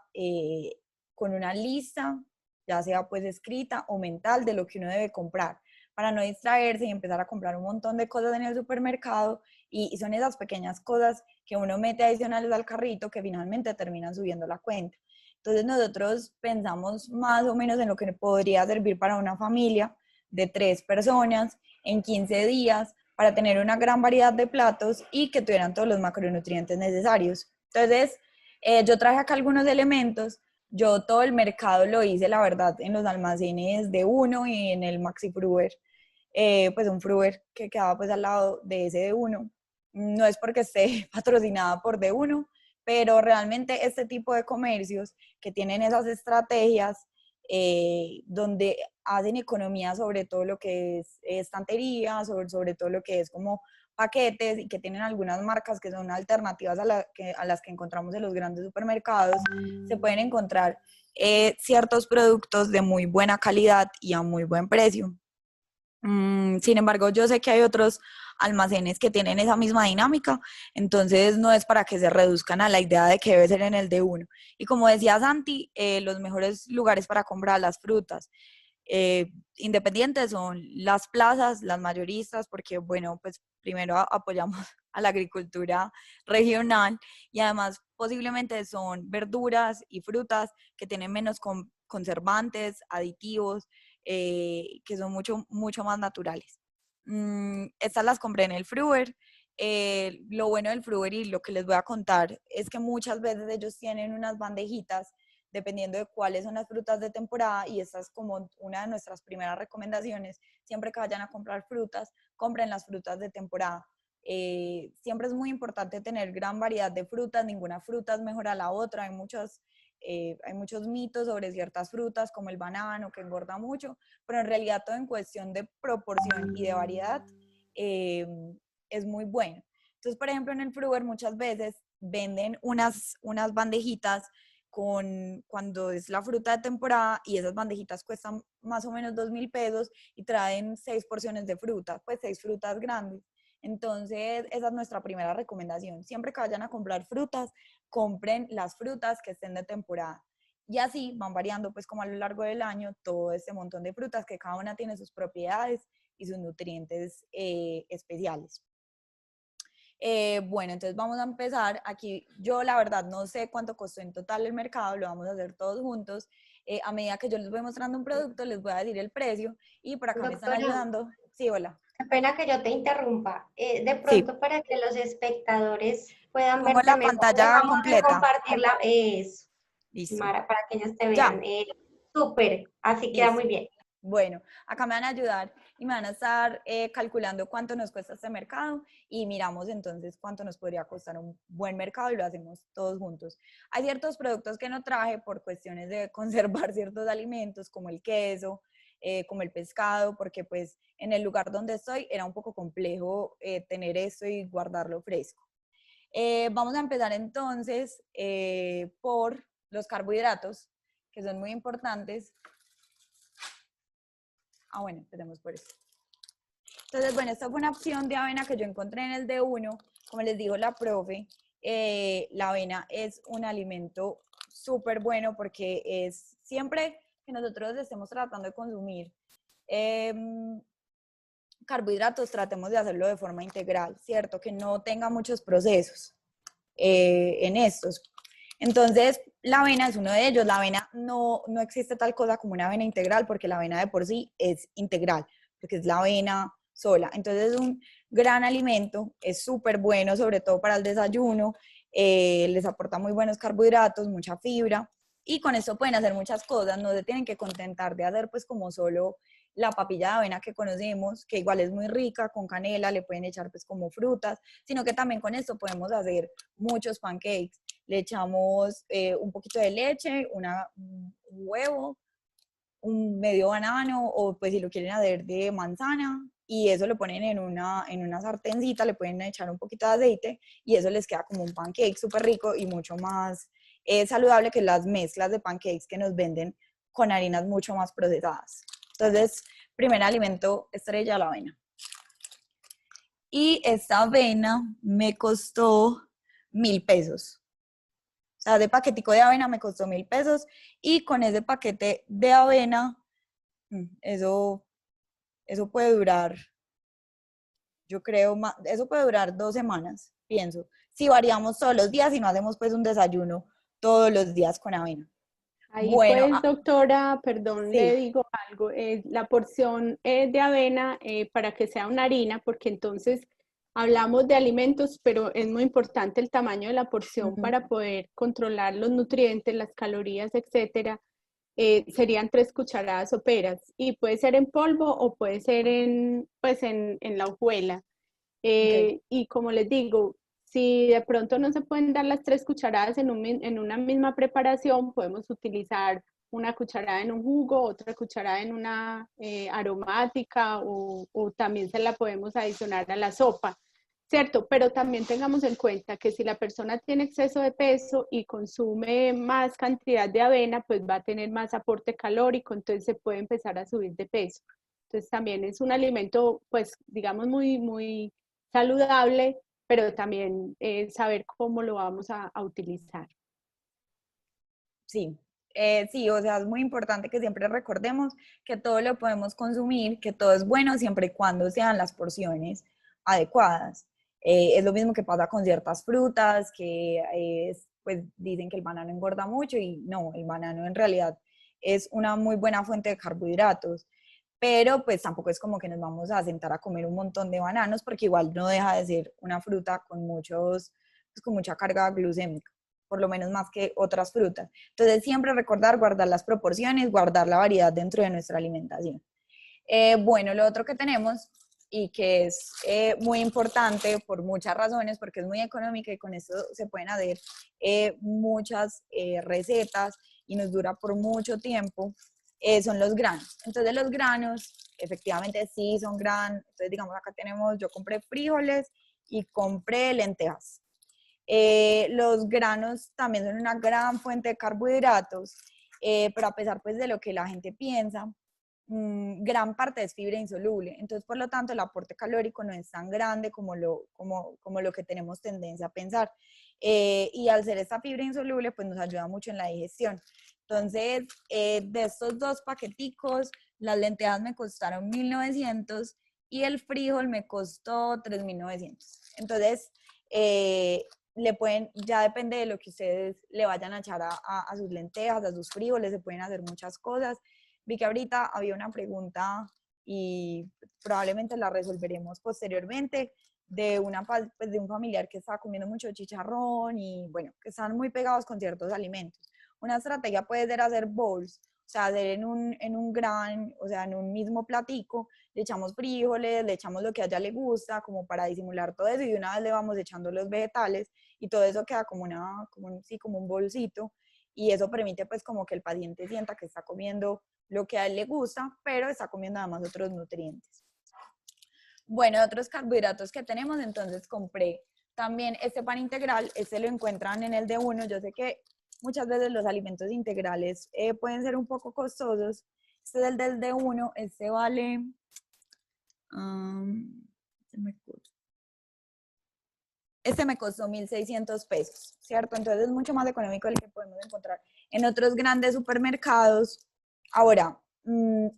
con una lista, ya sea pues escrita o mental, de lo que uno debe comprar, para no distraerse y empezar a comprar un montón de cosas en el supermercado, y son esas pequeñas cosas que uno mete adicionales al carrito que finalmente terminan subiendo la cuenta. Entonces nosotros pensamos más o menos en lo que podría servir para una familia de 3 personas en 15 días, para tener una gran variedad de platos y que tuvieran todos los macronutrientes necesarios. Entonces, yo traje acá algunos elementos. Yo todo el mercado lo hice, la verdad, en los almacenes de Uno y en el Maxi Fruver, pues un Fruver que quedaba pues al lado de ese de Uno. No es porque esté patrocinada por de Uno, pero realmente este tipo de comercios que tienen esas estrategias donde hacen economía sobre todo lo que es estantería, sobre todo lo que es como paquetes, y que tienen algunas marcas que son alternativas a las que encontramos en los grandes supermercados, se pueden encontrar ciertos productos de muy buena calidad y a muy buen precio. Sin embargo, yo sé que hay otros almacenes que tienen esa misma dinámica, entonces no es para que se reduzcan a la idea de que debe ser en el de Uno. Y como decía Santi, los mejores lugares para comprar las frutas independientes son las plazas, las mayoristas, porque bueno, pues primero apoyamos a la agricultura regional, y además posiblemente son verduras y frutas que tienen menos conservantes, aditivos, que son mucho más naturales. Estas las compré en el Fruver. Lo bueno del Fruver y lo que les voy a contar es que muchas veces ellos tienen unas bandejitas dependiendo de cuáles son las frutas de temporada, y esta es como una de nuestras primeras recomendaciones. Siempre que vayan a comprar frutas, compren las frutas de temporada. Siempre es muy importante tener gran variedad de frutas, ninguna fruta es mejor a la otra. Hay muchos mitos sobre ciertas frutas como el banano que engorda mucho, pero en realidad todo en cuestión de proporción y de variedad es muy bueno. Entonces, por ejemplo, en el Fruver muchas veces venden unas bandejitas cuando es la fruta de temporada, y esas bandejitas cuestan más o menos 2.000 pesos y traen 6 porciones de fruta, pues 6 frutas grandes. Entonces, esa es nuestra primera recomendación. Siempre que vayan a comprar frutas, compren las frutas que estén de temporada. Y así van variando, pues como a lo largo del año, todo este montón de frutas que cada una tiene sus propiedades y sus nutrientes especiales. Bueno, entonces vamos a empezar. Aquí yo la verdad no sé cuánto costó en total el mercado, lo vamos a hacer todos juntos. A medida que yo les voy mostrando un producto, les voy a decir el precio, y por acá me están Doctora, ayudando. Sí, hola. qué pena que yo te interrumpa. De Sí, pronto, para que los espectadores puedan pongo verte la mejor, pantalla dejamos de completa. compartirla. Eso, Listo. Mara, para que ellos te Ya, vean. Súper, así queda muy listo. bien. Bueno, acá me van a ayudar y me van a estar calculando cuánto nos cuesta este mercado, y miramos entonces cuánto nos podría costar un buen mercado, y lo hacemos todos juntos. Hay ciertos productos que no traje por cuestiones de conservar ciertos alimentos, como el queso, como el pescado, porque pues en el lugar donde estoy era un poco complejo tener esto y guardarlo fresco. Vamos a empezar entonces por los carbohidratos, que son muy importantes. Bueno, empecemos por eso. Entonces, bueno, esta fue una opción de avena que yo encontré en el de Uno. Como les dijo la profe, la avena es un alimento súper bueno, porque es siempre que nosotros estemos tratando de consumir carbohidratos tratemos de hacerlo de forma integral, ¿cierto? Que no tenga muchos procesos en estos. Entonces, la avena es uno de ellos. La avena no existe tal cosa como una avena integral porque la avena de por sí es integral, porque es la avena sola. Entonces, es un gran alimento, es súper bueno, sobre todo para el desayuno, les aporta muy buenos carbohidratos, mucha fibra, y con esto pueden hacer muchas cosas, no se tienen que contentar de hacer pues como solo la papilla de avena que conocemos, que igual es muy rica, con canela, le pueden echar pues como frutas, sino que también con esto podemos hacer muchos pancakes. Le echamos un poquito de leche, un huevo, un medio banano, o pues si lo quieren hacer de manzana, y eso lo ponen en una sartencita, le pueden echar un poquito de aceite, y eso les queda como un pancake súper rico y mucho más saludable que las mezclas de pancakes que nos venden con harinas mucho más procesadas. Entonces, primer alimento estrella, la avena. Y esta avena me costó 1.000 pesos. O sea, de paquetico de avena me costó 1.000 pesos, y con ese paquete de avena, eso puede durar, yo creo, eso puede durar 2 semanas, pienso. Si variamos todos los días y no hacemos pues un desayuno todos los días con avena. Ahí Bueno, pues, doctora, perdón, le sí. digo algo, la porción de avena para que sea una harina, porque entonces hablamos de alimentos, pero es muy importante el tamaño de la porción para poder controlar los nutrientes, las calorías, etcétera. Serían 3 cucharadas soperas y puede ser en polvo o puede ser pues en la hojuela. Okay. Y como les digo, si de pronto no se pueden dar las 3 cucharadas en una misma preparación, podemos utilizar una cucharada en un jugo, otra cucharada en una aromática o también se la podemos adicionar a la sopa, ¿cierto? Pero también tengamos en cuenta que si la persona tiene exceso de peso y consume más cantidad de avena, pues va a tener más aporte calórico, entonces se puede empezar a subir de peso. Entonces también es un alimento, pues digamos, muy saludable, pero también saber cómo lo vamos a utilizar. Sí, sí, o sea, es muy importante que siempre recordemos que todo lo podemos consumir, que todo es bueno siempre y cuando sean las porciones adecuadas. Es lo mismo que pasa con ciertas frutas, que pues dicen que el banano engorda mucho, y no, el banano en realidad es una muy buena fuente de carbohidratos, pero pues tampoco es como que nos vamos a sentar a comer un montón de bananos, porque igual no deja de ser una fruta con pues con mucha carga glucémica, por lo menos más que otras frutas. Entonces, siempre recordar guardar las proporciones, guardar la variedad dentro de nuestra alimentación. Bueno, lo otro que tenemos, y que es muy importante por muchas razones, porque es muy económica y con esto se pueden hacer muchas recetas y nos dura por mucho tiempo, son los granos. Entonces, los granos, efectivamente sí son granos. Entonces, digamos, acá tenemos, yo compré frijoles y compré lentejas. Los granos también son una gran fuente de carbohidratos, pero a pesar pues de lo que la gente piensa, gran parte es fibra insoluble. Entonces, por lo tanto, el aporte calórico no es tan grande como lo que tenemos tendencia a pensar. Y al ser esta fibra insoluble, pues nos ayuda mucho en la digestión. Entonces, de estos 2 paqueticos, las lentejas me costaron 1.900 y el frijol me costó 3.900. Entonces, ya depende de lo que ustedes le vayan a echar a sus lentejas, a sus frijoles, se pueden hacer muchas cosas. Vi que ahorita había una pregunta y probablemente la resolveremos posteriormente, de un familiar que estaba comiendo mucho chicharrón y bueno, que están muy pegados con ciertos alimentos. Una estrategia puede ser hacer bowls, o sea, hacer en un mismo platico, le echamos frijoles, le echamos lo que a ella le gusta, como para disimular todo eso, y de una vez le vamos echando los vegetales, y todo eso queda como un bolsito, y eso permite pues como que el paciente sienta que está comiendo lo que a él le gusta, pero está comiendo además otros nutrientes. Bueno, otros carbohidratos que tenemos, entonces compré también este pan integral. Este lo encuentran en el D1. Yo sé que muchas veces los alimentos integrales pueden ser un poco costosos. Este es el del D1, este vale, este me costó 1.600 pesos, ¿cierto? Entonces es mucho más económico del que podemos encontrar en otros grandes supermercados. Ahora,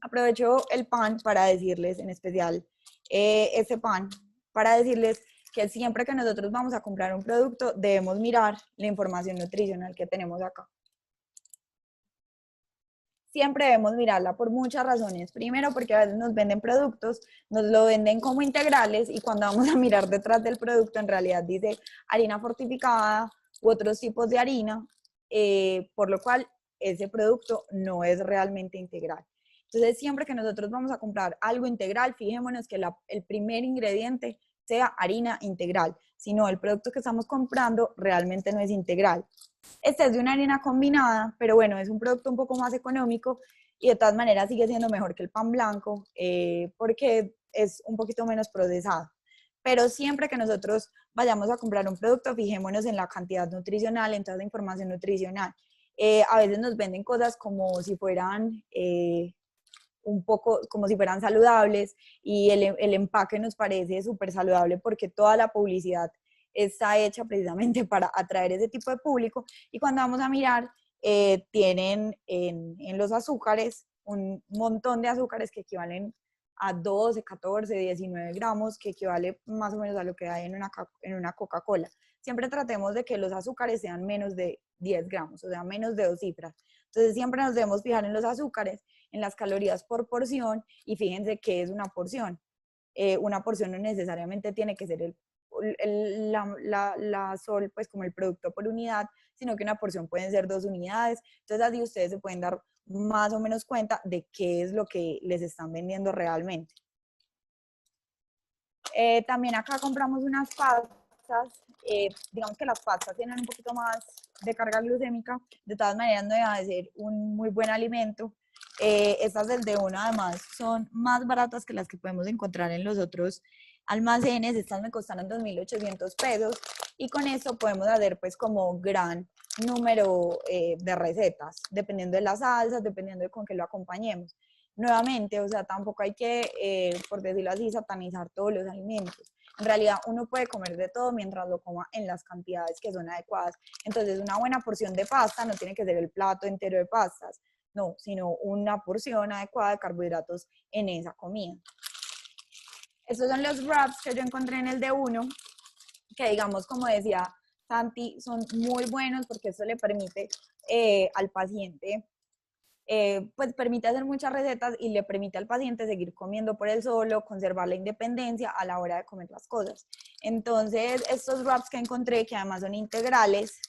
aprovecho el pan para decirles en especial ese pan para decirles que siempre que nosotros vamos a comprar un producto debemos mirar la información nutricional que tenemos acá. Siempre debemos mirarla por muchas razones. Primero, porque a veces nos venden productos, nos lo venden como integrales y cuando vamos a mirar detrás del producto en realidad dice harina fortificada u otros tipos de harina, por lo cual ese producto no es realmente integral. Entonces, siempre que nosotros vamos a comprar algo integral, fijémonos que el primer ingrediente sea harina integral, si no, el producto que estamos comprando realmente no es integral. Este es de una harina combinada, pero bueno, es un producto un poco más económico y de todas maneras sigue siendo mejor que el pan blanco porque es un poquito menos procesado. Pero siempre que nosotros vayamos a comprar un producto, fijémonos en la cantidad nutricional, en toda la información nutricional. A veces nos venden cosas como si fueran un poco como si fueran saludables y el empaque nos parece súper saludable porque toda la publicidad está hecha precisamente para atraer ese tipo de público y cuando vamos a mirar tienen en los azúcares un montón de azúcares que equivalen a 12, 14, 19 gramos, que equivale más o menos a lo que hay en una Coca-Cola. Siempre tratemos de que los azúcares sean menos de 10 gramos, o sea, menos de 2 cifras. Entonces siempre nos debemos fijar en los azúcares, en las calorías por porción y fíjense qué es una porción. Una porción no necesariamente tiene que ser la sol, pues como el producto por unidad, sino que una porción pueden ser 2 unidades. Entonces así ustedes se pueden dar más o menos cuenta de qué es lo que les están vendiendo realmente. También acá compramos unas pastas, digamos que las pastas tienen un poquito más de carga glucémica, de todas maneras no deja de ser un muy buen alimento. Estas del de uno además son más baratas que las que podemos encontrar en los otros almacenes. Estas me costaron 2.800 pesos y con esto podemos hacer pues como gran número de recetas, dependiendo de las salsas, dependiendo de con qué lo acompañemos. Nuevamente, o sea, tampoco hay que, por decirlo así, satanizar todos los alimentos. En realidad, uno puede comer de todo mientras lo coma en las cantidades que son adecuadas. Entonces, una buena porción de pasta no tiene que ser el plato entero de pastas, no, sino una porción adecuada de carbohidratos en esa comida. Estos son los wraps que yo encontré en el de uno, que digamos, como decía Santi, son muy buenos porque eso le permite al paciente pues permite hacer muchas recetas y le permite al paciente seguir comiendo por él solo, conservar la independencia a la hora de comer las cosas. Entonces, estos wraps que encontré, que además son integrales,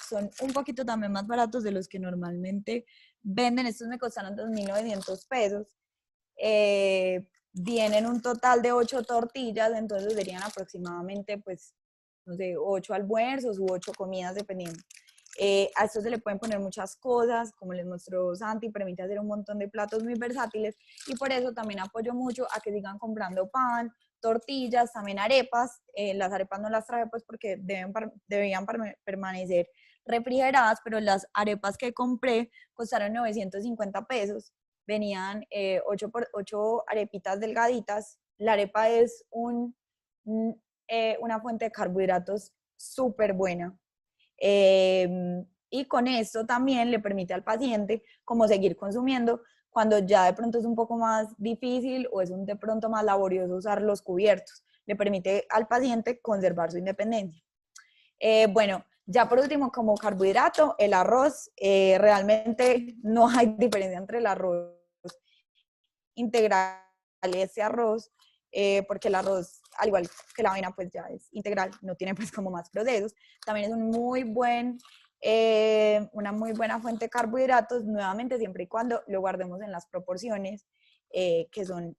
son un poquito también más baratos de los que normalmente venden. Estos me costaron 2.900 pesos. Vienen un total de 8 tortillas, entonces serían aproximadamente, pues, no sé, 8 almuerzos u 8 comidas, dependiendo. A esto se le pueden poner muchas cosas, como les mostró Santi, permite hacer un montón de platos muy versátiles y por eso también apoyo mucho a que sigan comprando pan, tortillas, también arepas. Las arepas no las traje pues porque debían permanecer refrigeradas, pero las arepas que compré costaron 950 pesos. Venían 8 por 8 arepitas delgaditas. La arepa es una fuente de carbohidratos súper buena. Y con esto también le permite al paciente como seguir consumiendo cuando ya de pronto es un poco más difícil o es de pronto más laborioso usar los cubiertos. Le permite al paciente conservar su independencia. Bueno, ya por último, como carbohidrato, el arroz, realmente no hay diferencia entre el arroz integral y ese arroz, porque el arroz, al igual que la avena, pues ya es integral, no tiene pues como más procesos. También es una muy buena fuente de carbohidratos, nuevamente siempre y cuando lo guardemos en las proporciones que son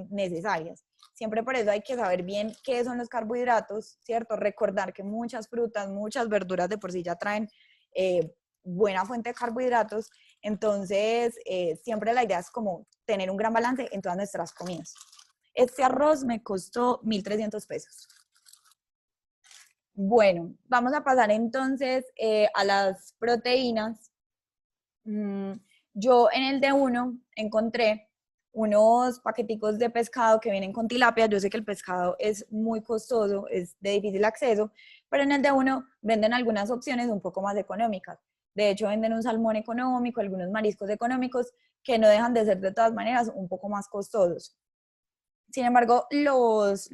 necesarias. Siempre por eso hay que saber bien qué son los carbohidratos, ¿cierto? Recordar que muchas frutas, muchas verduras de por sí ya traen buena fuente de carbohidratos, entonces siempre la idea es como tener un gran balance en todas nuestras comidas. Este arroz me costó 1.300 pesos. Bueno, vamos a pasar entonces a las proteínas. Yo en el de uno encontré unos paqueticos de pescado que vienen con tilapia. Yo sé que el pescado es muy costoso, es de difícil acceso, pero en el de uno venden algunas opciones un poco más económicas. De hecho, venden un salmón económico, algunos mariscos económicos que no dejan de ser de todas maneras un poco más costosos. Sin embargo, los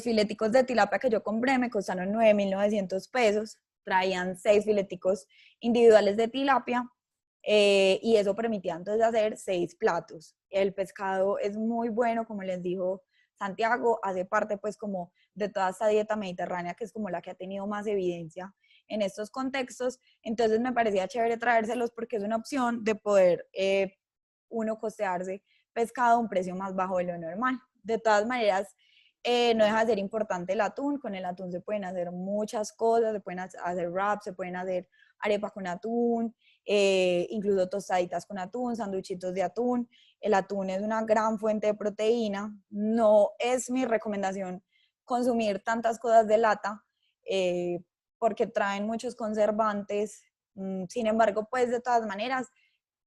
fileticos de tilapia que yo compré me costaron 9.900 pesos. Traían 6 fileticos individuales de tilapia y eso permitía entonces hacer 6 platos. El pescado es muy bueno, como les dijo Santiago, hace parte pues como de toda esta dieta mediterránea que es como la que ha tenido más evidencia en estos contextos. Entonces me parecía chévere traérselos porque es una opción de poder uno costearse pescado a un precio más bajo de lo normal. De todas maneras, no deja de ser importante el atún. Con el atún se pueden hacer muchas cosas, se pueden hacer wraps, se pueden hacer arepas con atún, incluso tostaditas con atún, sanduchitos de atún. El atún es una gran fuente de proteína. No es mi recomendación consumir tantas cosas de lata porque traen muchos conservantes. Sin embargo, pues de todas maneras,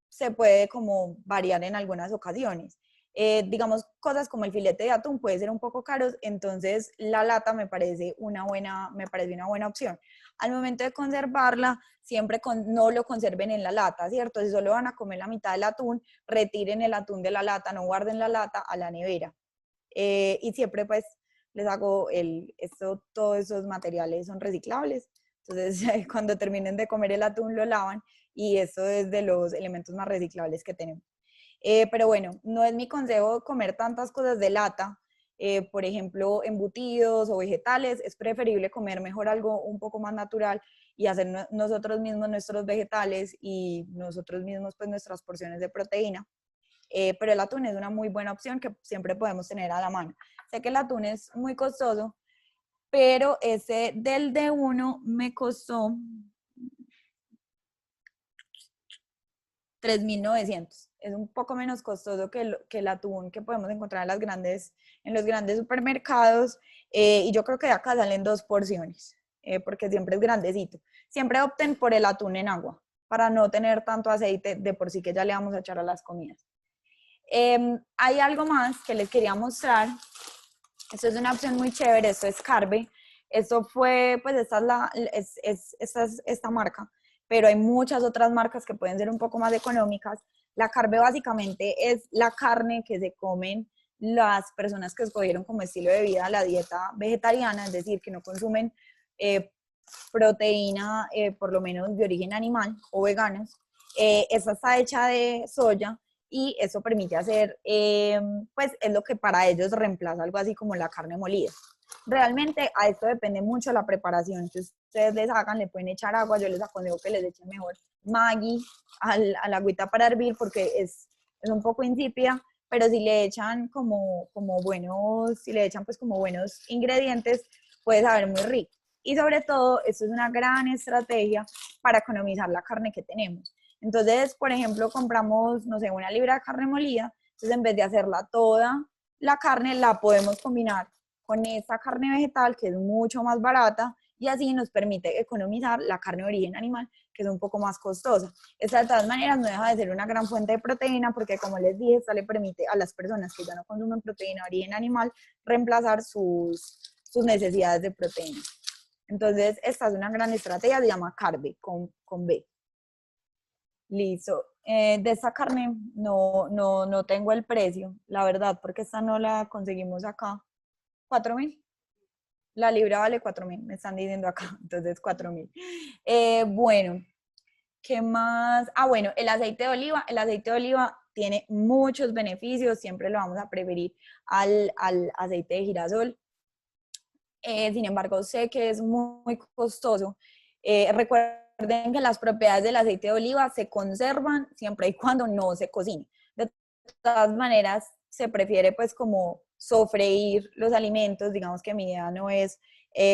se puede como variar en algunas ocasiones. Digamos, cosas como el filete de atún puede ser un poco caros, entonces la lata me parece una buena opción. Al momento de conservarla, siempre no lo conserven en la lata, ¿cierto? Si solo van a comer la mitad del atún, retiren el atún de la lata, no guarden la lata a la nevera. Y siempre pues les hago todos esos materiales son reciclables, entonces cuando terminen de comer el atún lo lavan y eso es de los elementos más reciclables que tenemos. Pero bueno, no es mi consejo comer tantas cosas de lata, por ejemplo, embutidos o vegetales, es preferible comer mejor algo un poco más natural y hacer nosotros mismos nuestros vegetales y nosotros mismos pues nuestras porciones de proteína. Pero el atún es una muy buena opción que siempre podemos tener a la mano. Sé que el atún es muy costoso, pero ese del D1 me costó 3.900. Es un poco menos costoso que el atún que podemos encontrar en los grandes supermercados y yo creo que de acá salen 2 porciones porque siempre es grandecito. Siempre opten por el atún en agua para no tener tanto aceite de por sí que ya le vamos a echar a las comidas. Hay algo más que les quería mostrar. Esto es una opción muy chévere, esto es Carve. Esto fue, pues esta es esta marca, pero hay muchas otras marcas que pueden ser un poco más económicas. La Carve básicamente es la carne que se comen las personas que escogieron como estilo de vida la dieta vegetariana, es decir, que no consumen proteína, por lo menos de origen animal o veganos. Esta está hecha de soya y eso permite hacer, pues es lo que para ellos reemplaza algo así como la carne molida. Realmente a esto depende mucho la preparación que ustedes les hagan, le pueden echar agua, yo les aconsejo que les echen mejor Maggi a la agüita para hervir porque es un poco insípida, pero si le echan si le echan pues como buenos ingredientes, puede saber muy rico. Y sobre todo, esto es una gran estrategia para economizar la carne que tenemos. Entonces, por ejemplo, compramos, no sé, una libra de carne molida, entonces en vez de hacerla toda la carne, la podemos combinar con esta carne vegetal que es mucho más barata y así nos permite economizar la carne de origen animal que es un poco más costosa. Esta de todas maneras no deja de ser una gran fuente de proteína porque como les dije, esta le permite a las personas que ya no consumen proteína de origen animal reemplazar sus necesidades de proteína. Entonces esta es una gran estrategia, se llama Carve con B. Listo. De esta carne no tengo el precio, la verdad, porque esta no la conseguimos acá. 4.000. La libra vale 4.000, me están diciendo acá, entonces 4.000. Bueno, ¿qué más? Bueno, el aceite de oliva. El aceite de oliva tiene muchos beneficios, siempre lo vamos a preferir al aceite de girasol. Sin embargo, sé que es muy costoso. Recuerden que las propiedades del aceite de oliva se conservan siempre y cuando no se cocine. De todas maneras, se prefiere pues como sofreír los alimentos, digamos que mi idea no es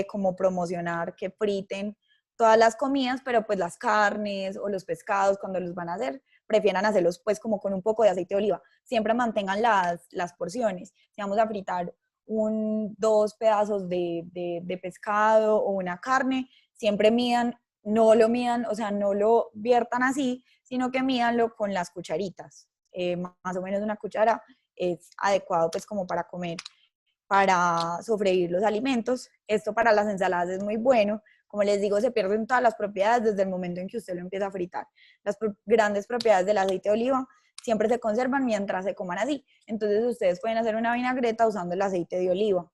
como promocionar que friten todas las comidas, pero pues las carnes o los pescados cuando los van a hacer, prefieran hacerlos pues como con un poco de aceite de oliva. Siempre mantengan las porciones. Si vamos a fritar 2 pedazos de pescado o una carne, siempre midan, no lo viertan así, sino que mídanlo con las cucharitas. Más o menos una cuchara es adecuado pues como para comer, para sofreír los alimentos. Esto para las ensaladas es muy bueno. Como les digo, se pierden todas las propiedades desde el momento en que usted lo empieza a fritar. Las grandes propiedades del aceite de oliva siempre se conservan mientras se coman así. Entonces ustedes pueden hacer una vinagreta usando el aceite de oliva.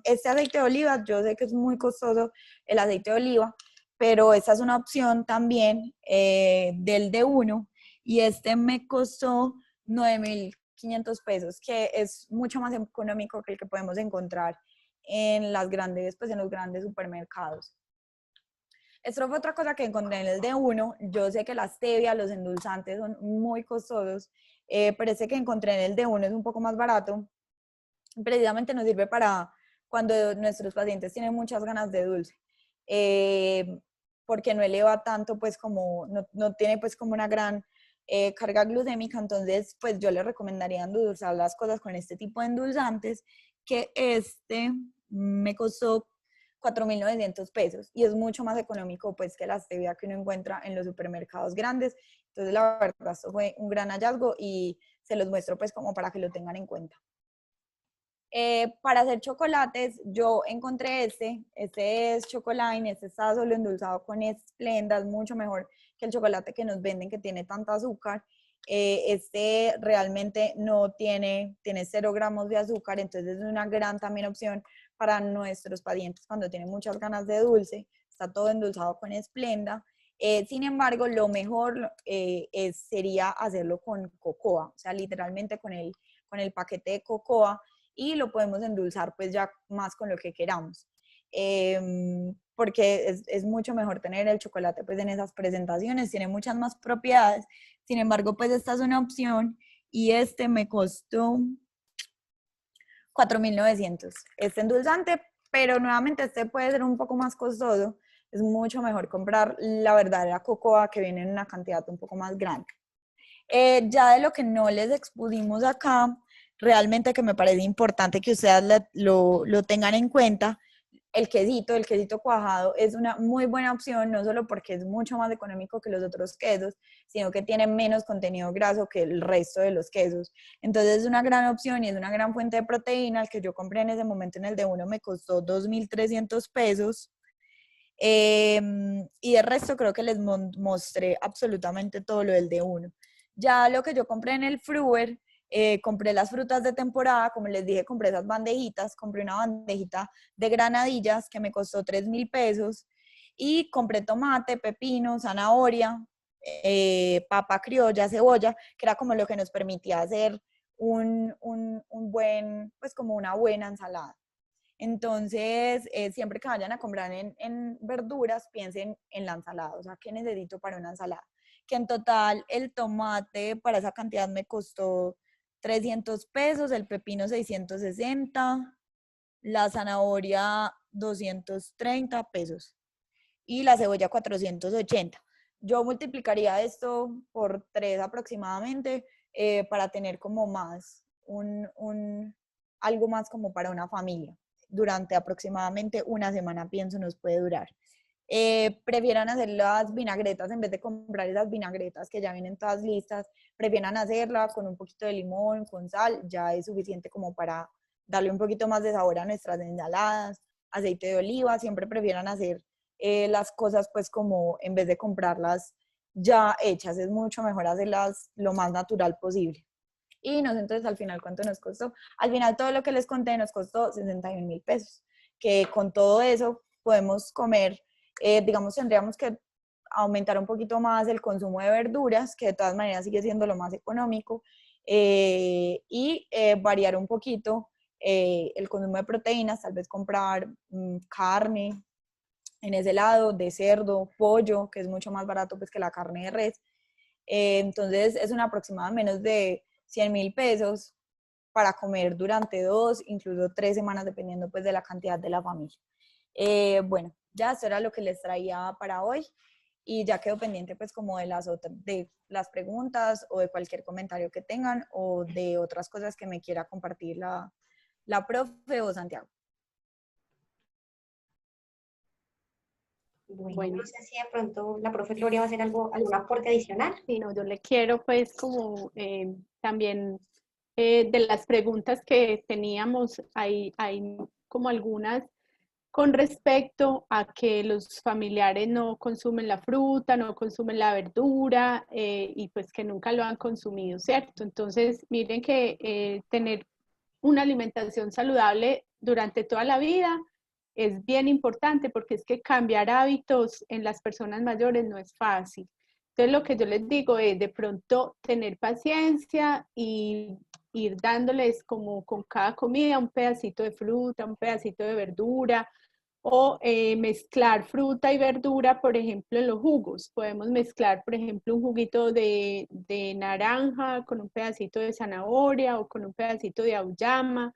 Este aceite de oliva, yo sé que es muy costoso el aceite de oliva, pero esta es una opción también del D1 y este me costó 9.500 pesos, que es mucho más económico que el que podemos encontrar en las grandes, pues en los grandes supermercados. Esto fue otra cosa que encontré en el D1. Yo sé que la stevia, los endulzantes son muy costosos, pero este que encontré en el D1 es un poco más barato. Precisamente nos sirve para cuando nuestros pacientes tienen muchas ganas de dulce, porque no eleva tanto, pues como, no tiene pues como una gran carga glucémica, entonces pues yo les recomendaría endulzar las cosas con este tipo de endulzantes, que este me costó 4.900 pesos y es mucho más económico pues que la stevia que uno encuentra en los supermercados grandes. Entonces la verdad esto fue un gran hallazgo y se los muestro pues como para que lo tengan en cuenta. Para hacer chocolates, yo encontré este es Chocoline, este está solo endulzado con Splenda, es mucho mejor que el chocolate que nos venden que tiene tanta azúcar. Este realmente no tiene 0 gramos de azúcar, entonces es una gran también opción para nuestros pacientes cuando tienen muchas ganas de dulce. Está todo endulzado con Splenda. Sin embargo, lo mejor sería hacerlo con cocoa, o sea, literalmente con el paquete de cocoa, y lo podemos endulzar pues ya más con lo que queramos, porque es mucho mejor tener el chocolate pues en esas presentaciones, tiene muchas más propiedades. Sin embargo, pues esta es una opción y este me costó 4.900, este endulzante, pero nuevamente este puede ser un poco más costoso, es mucho mejor comprar la verdadera cocoa que viene en una cantidad un poco más grande. Ya de lo que no les expusimos acá, realmente que me parece importante que ustedes lo tengan en cuenta, el quesito cuajado es una muy buena opción, no solo porque es mucho más económico que los otros quesos, sino que tiene menos contenido graso que el resto de los quesos. Entonces es una gran opción y es una gran fuente de proteína. El que yo compré en ese momento en el D1 me costó 2.300 pesos. Y de resto creo que les mostré absolutamente todo lo del D1. Ya lo que yo compré en el Fruver, compré las frutas de temporada, como les dije, compré esas bandejitas, compré una bandejita de granadillas que me costó 3.000 pesos y compré tomate, pepino, zanahoria, papa criolla, cebolla, que era como lo que nos permitía hacer un buen, pues como una buena ensalada. Entonces, siempre que vayan a comprar en verduras, piensen en la ensalada, o sea, ¿qué necesito para una ensalada? Que en total el tomate para esa cantidad me costó 300 pesos, el pepino 660, la zanahoria 230 pesos y la cebolla 480. Yo multiplicaría esto por 3 aproximadamente para tener como más, algo más como para una familia. Durante aproximadamente una semana, pienso, nos puede durar. Prefieran hacer las vinagretas en vez de comprar esas vinagretas que ya vienen todas listas, prefieran hacerla con un poquito de limón, con sal, ya es suficiente como para darle un poquito más de sabor a nuestras ensaladas. Aceite de oliva, siempre prefieran hacer las cosas pues como en vez de comprarlas ya hechas, es mucho mejor hacerlas lo más natural posible. Y no sé entonces al final cuánto nos costó. Al final todo lo que les conté nos costó 61.000 pesos, que con todo eso podemos comer, digamos, tendríamos que aumentar un poquito más el consumo de verduras, que de todas maneras sigue siendo lo más económico, y variar un poquito el consumo de proteínas, tal vez comprar carne en ese lado, de cerdo, pollo, que es mucho más barato pues que la carne de res. Entonces es un aproximado de menos de 100.000 pesos para comer durante 2, incluso 3 semanas, dependiendo pues de la cantidad de la familia. Bueno, ya eso era lo que les traía para hoy y ya quedo pendiente pues como de las preguntas o de cualquier comentario que tengan o de otras cosas que me quiera compartir la profe o Santiago. Bueno, no sé si de pronto la profe Gloria va a hacer algún aporte adicional. Sí, no, yo le quiero pues como también de las preguntas que teníamos, hay como algunas con respecto a que los familiares no consumen la fruta, no consumen la verdura y pues que nunca lo han consumido, ¿cierto? Entonces, miren que tener una alimentación saludable durante toda la vida es bien importante porque es que cambiar hábitos en las personas mayores no es fácil. Entonces, lo que yo les digo es de pronto tener paciencia y ir dándoles como con cada comida un pedacito de fruta, un pedacito de verdura, o mezclar fruta y verdura, por ejemplo, en los jugos. Podemos mezclar, por ejemplo, un juguito de naranja con un pedacito de zanahoria o con un pedacito de auyama.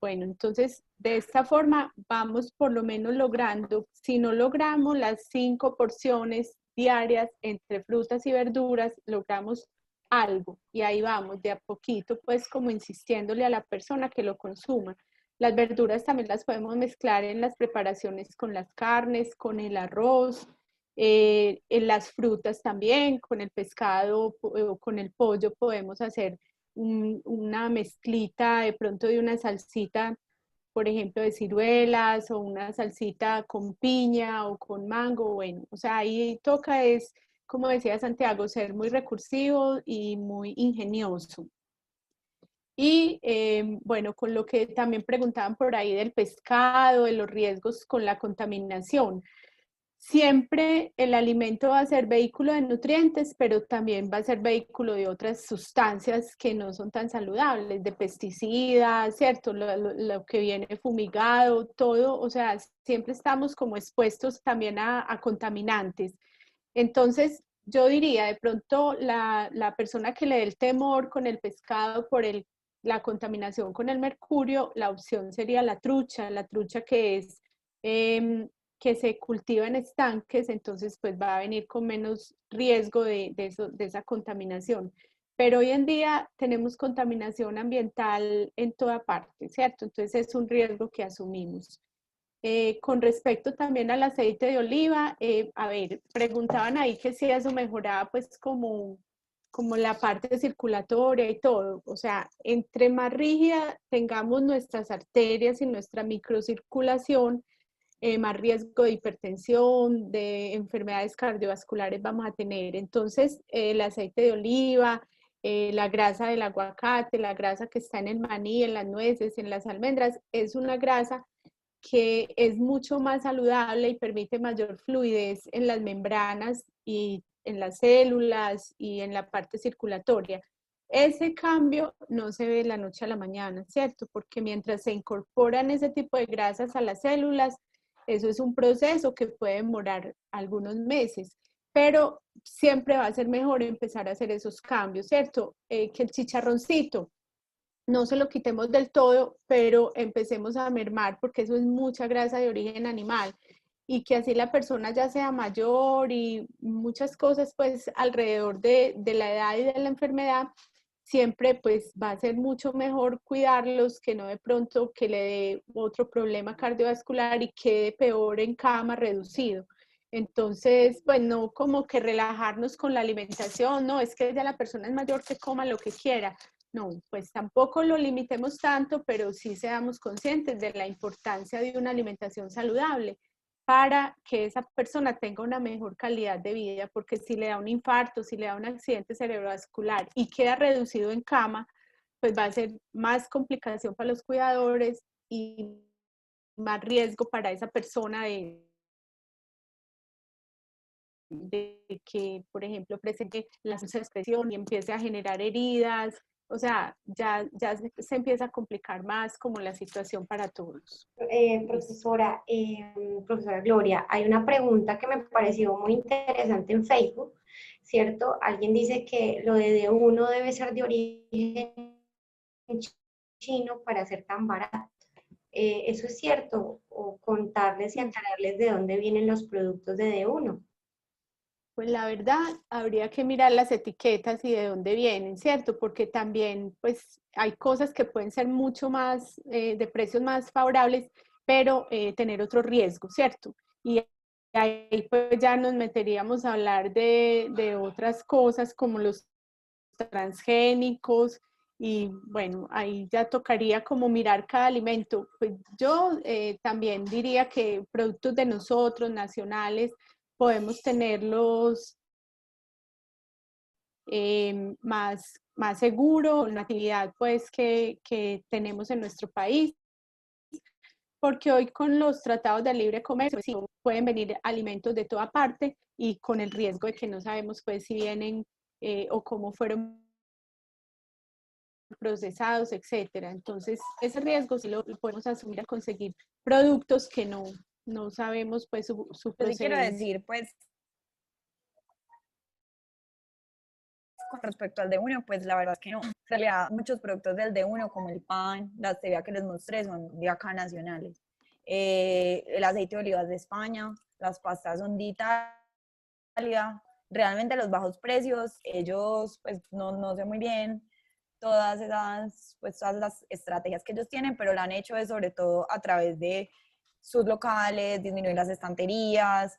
Bueno, entonces de esta forma vamos por lo menos logrando, si no logramos las 5 porciones diarias entre frutas y verduras, logramos algo y ahí vamos de a poquito, pues como insistiéndole a la persona que lo consuma. Las verduras también las podemos mezclar en las preparaciones con las carnes, con el arroz, en las frutas también, con el pescado o con el pollo podemos hacer una mezclita de pronto de una salsita, por ejemplo, de ciruelas o una salsita con piña o con mango, bueno, o sea, ahí toca es, como decía Santiago, ser muy recursivo y muy ingenioso. Y bueno, con lo que también preguntaban por ahí del pescado, de los riesgos con la contaminación. Siempre el alimento va a ser vehículo de nutrientes, pero también va a ser vehículo de otras sustancias que no son tan saludables, de pesticidas, ¿cierto? Lo que viene fumigado, todo, o sea, siempre estamos como expuestos también a contaminantes. Entonces, yo diría, de pronto, la persona que le dé el temor con el pescado por la contaminación con el mercurio, la opción sería la trucha que es... que se cultiva en estanques, entonces pues va a venir con menos riesgo de esa contaminación. Pero hoy en día tenemos contaminación ambiental en toda parte, ¿cierto? Entonces es un riesgo que asumimos. Con respecto también al aceite de oliva, a ver, preguntaban ahí que si eso mejoraba pues como la parte circulatoria y todo. O sea, entre más rígida tengamos nuestras arterias y nuestra microcirculación, más riesgo de hipertensión, de enfermedades cardiovasculares vamos a tener. Entonces, el aceite de oliva, la grasa del aguacate, la grasa que está en el maní, en las nueces, en las almendras, es una grasa que es mucho más saludable y permite mayor fluidez en las membranas y en las células y en la parte circulatoria. Ese cambio no se ve de la noche a la mañana, ¿cierto? Porque mientras se incorporan ese tipo de grasas a las células, eso es un proceso que puede demorar algunos meses, pero siempre va a ser mejor empezar a hacer esos cambios, ¿cierto? Que el chicharroncito, no se lo quitemos del todo, pero empecemos a mermar porque eso es mucha grasa de origen animal y que así la persona ya sea mayor y muchas cosas pues alrededor de la edad y de la enfermedad, siempre pues va a ser mucho mejor cuidarlos que no de pronto que le dé otro problema cardiovascular y quede peor en cama reducido. Entonces, pues no como que relajarnos con la alimentación, no, es que ya la persona es mayor que coma lo que quiera. No, pues tampoco lo limitemos tanto, pero sí seamos conscientes de la importancia de una alimentación saludable para que esa persona tenga una mejor calidad de vida, porque si le da un infarto, si le da un accidente cerebrovascular y queda reducido en cama, pues va a ser más complicación para los cuidadores y más riesgo para esa persona de que, por ejemplo, presente la expresión y empiece a generar heridas. O sea, ya se empieza a complicar más como la situación para todos. Profesora Gloria, hay una pregunta que me pareció muy interesante en Facebook, ¿cierto? Alguien dice que lo de D1 debe ser de origen chino para ser tan barato. ¿Eso es cierto? O contarles y aclararles de dónde vienen los productos de D1. Pues la verdad, habría que mirar las etiquetas y de dónde vienen, ¿cierto? Porque también, pues, hay cosas que pueden ser mucho más, de precios más favorables, pero tener otro riesgo, ¿cierto? Y ahí pues ya nos meteríamos a hablar de otras cosas como los transgénicos Y bueno, ahí ya tocaría como mirar cada alimento. Pues yo también diría que productos de nosotros, nacionales, podemos tenerlos más seguro, una actividad pues que tenemos en nuestro país, porque hoy con los tratados de libre comercio sí, pueden venir alimentos de toda parte y con el riesgo de que no sabemos pues si vienen o cómo fueron procesados, etcétera. Entonces, ese riesgo sí lo podemos asumir a conseguir productos que no sabemos pues su Yo sí quiero procedencia. decir, pues, con respecto al D1, pues la verdad es que no. En realidad, muchos productos del D1, como el pan, la stevia que les mostré, son de acá nacionales. El aceite de oliva es de España, las pastas son de Italia. Realmente los bajos precios, ellos, pues no sé muy bien todas las estrategias que ellos tienen, pero lo han hecho es sobre todo a través de sus locales, disminuir las estanterías,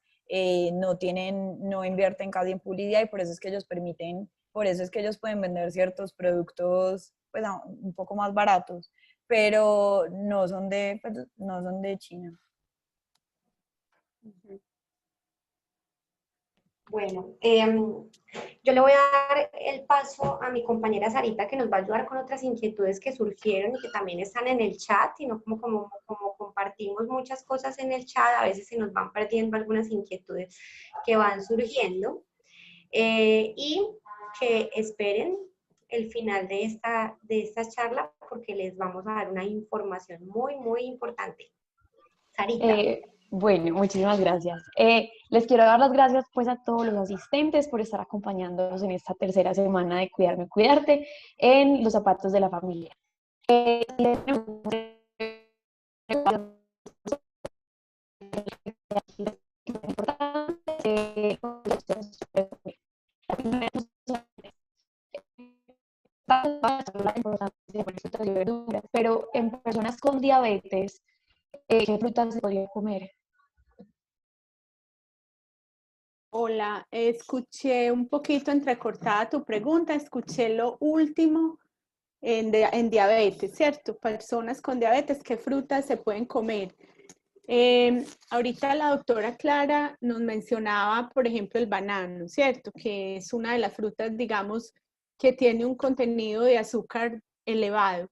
no invierten casi en publicidad y por eso es que ellos permiten, por eso es que ellos pueden vender ciertos productos pues un poco más baratos, pero no son de China. Bueno, yo le voy a dar el paso a mi compañera Sarita, que nos va a ayudar con otras inquietudes que surgieron y que también están en el chat, y no como compartimos muchas cosas en el chat, a veces se nos van perdiendo algunas inquietudes que van surgiendo. Y que esperen el final de esta charla porque les vamos a dar una información muy, muy importante. Sarita. Bueno, muchísimas gracias. Les quiero dar las gracias pues a todos los asistentes por estar acompañándonos en esta tercera semana de Cuidarme, Cuidarte en los zapatos de la familia. La importancia de frutas y verduras, pero en personas con diabetes, ¿qué frutas se podría comer? Hola, escuché un poquito entrecortada tu pregunta, escuché lo último en diabetes, ¿cierto? Personas con diabetes, ¿qué frutas se pueden comer? Ahorita la doctora Clara nos mencionaba, por ejemplo, el banano, ¿cierto? Que es una de las frutas, digamos, que tiene un contenido de azúcar elevado.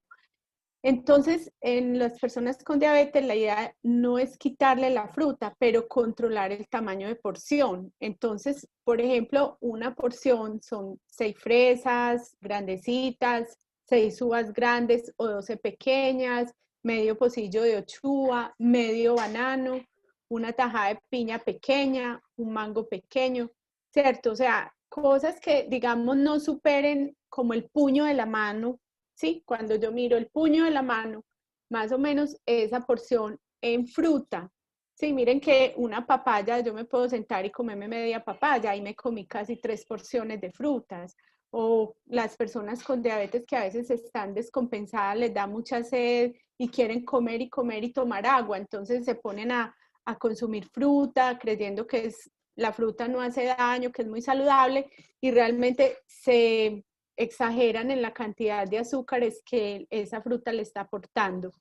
Entonces, en las personas con diabetes, la idea no es quitarle la fruta, pero controlar el tamaño de porción. Entonces, por ejemplo, una porción son 6 fresas grandecitas, 6 uvas grandes o 12 pequeñas, medio pocillo de ochuva, medio banano, una tajada de piña pequeña, un mango pequeño, ¿cierto? O sea, cosas que, digamos, no superen como el puño de la mano. Sí, cuando yo miro el puño de la mano, más o menos esa porción en fruta. Sí, miren que una papaya, yo me puedo sentar y comerme media papaya y me comí casi 3 porciones de frutas. O las personas con diabetes que a veces están descompensadas, les da mucha sed y quieren comer y comer y tomar agua, entonces se ponen a consumir fruta creyendo que la fruta no hace daño, que es muy saludable y realmente se exageran en la cantidad de azúcares que esa fruta le está aportando.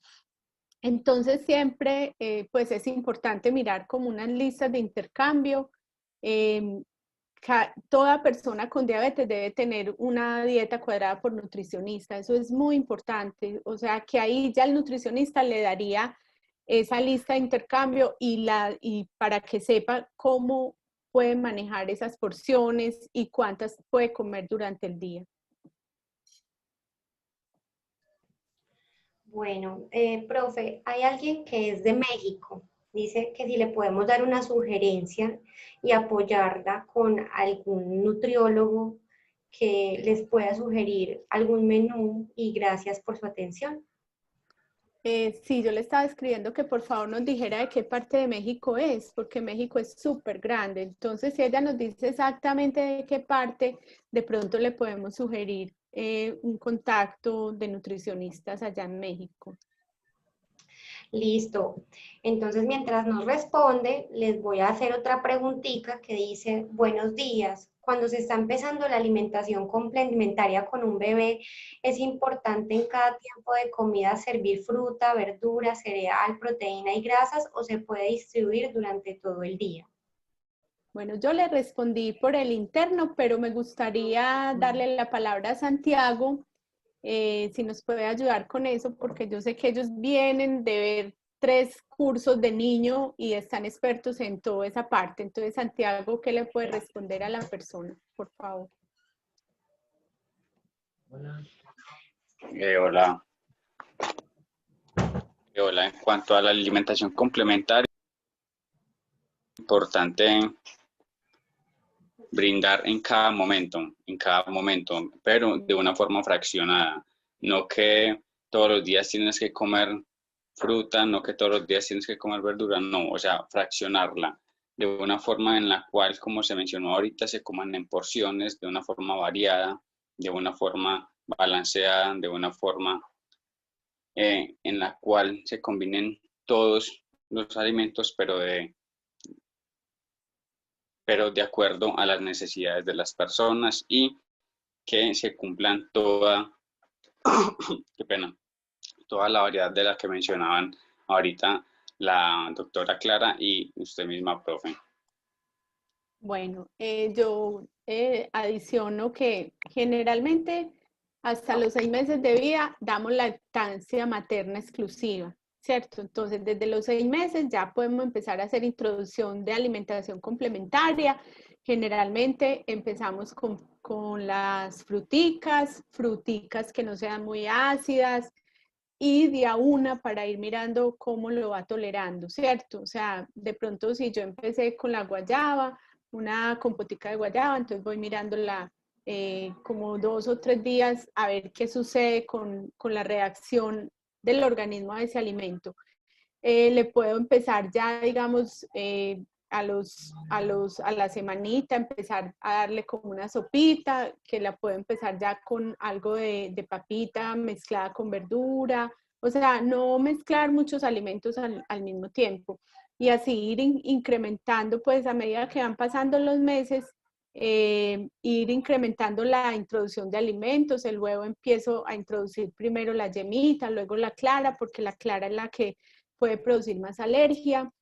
Entonces siempre pues es importante mirar como unas listas de intercambio. Toda persona con diabetes debe tener una dieta cuadrada por nutricionista, eso es muy importante, o sea que ahí ya el nutricionista le daría esa lista de intercambio y para que sepa cómo puede manejar esas porciones y cuántas puede comer durante el día. Bueno, profe, hay alguien que es de México. Dice que si le podemos dar una sugerencia y apoyarla con algún nutriólogo que les pueda sugerir algún menú, y gracias por su atención. Sí, yo le estaba escribiendo que por favor nos dijera de qué parte de México es, porque México es súper grande. Entonces, si ella nos dice exactamente de qué parte, de pronto le podemos sugerir un contacto de nutricionistas allá en México. Listo. Entonces, mientras nos responde, les voy a hacer otra preguntita que dice: buenos días, cuando se está empezando la alimentación complementaria con un bebé, es importante en cada tiempo de comida servir fruta, verdura, cereal, proteína y grasas, o se puede distribuir durante todo el día. Bueno, yo le respondí por el interno, pero me gustaría darle la palabra a Santiago, si nos puede ayudar con eso, porque yo sé que ellos vienen de ver 3 cursos de niño y están expertos en toda esa parte. Entonces, Santiago, ¿qué le puede responder a la persona, por favor? Hola. Hola, en cuanto a la alimentación complementaria, es importante brindar en cada momento, pero de una forma fraccionada. No que todos los días tienes que comer fruta, no que todos los días tienes que comer verdura, no, o sea, fraccionarla de una forma en la cual, como se mencionó ahorita, se coman en porciones, de una forma variada, de una forma balanceada, de una forma en la cual se combinen todos los alimentos, pero de acuerdo a las necesidades de las personas y que se cumplan qué pena, toda la variedad de la que mencionaban ahorita la doctora Clara y usted misma, profe. Bueno, yo adiciono que generalmente hasta los 6 meses de vida damos lactancia materna exclusiva, ¿cierto? Entonces, desde los 6 meses ya podemos empezar a hacer introducción de alimentación complementaria. Generalmente empezamos con las fruticas que no sean muy ácidas, y de a una para ir mirando cómo lo va tolerando, ¿cierto? O sea, de pronto si yo empecé con la guayaba, una compotica de guayaba, entonces voy mirándola como 2 o 3 días a ver qué sucede con la reacción del organismo a ese alimento. Le puedo empezar ya, digamos, a la semanita, empezar a darle como una sopita, que la puedo empezar ya con algo de papita mezclada con verdura, o sea, no mezclar muchos alimentos al mismo tiempo. Y así ir incrementando, pues a medida que van pasando los meses, ir incrementando la introducción de alimentos. El huevo empiezo a introducir primero la yemita, luego la clara, porque la clara es la que puede producir más alergia.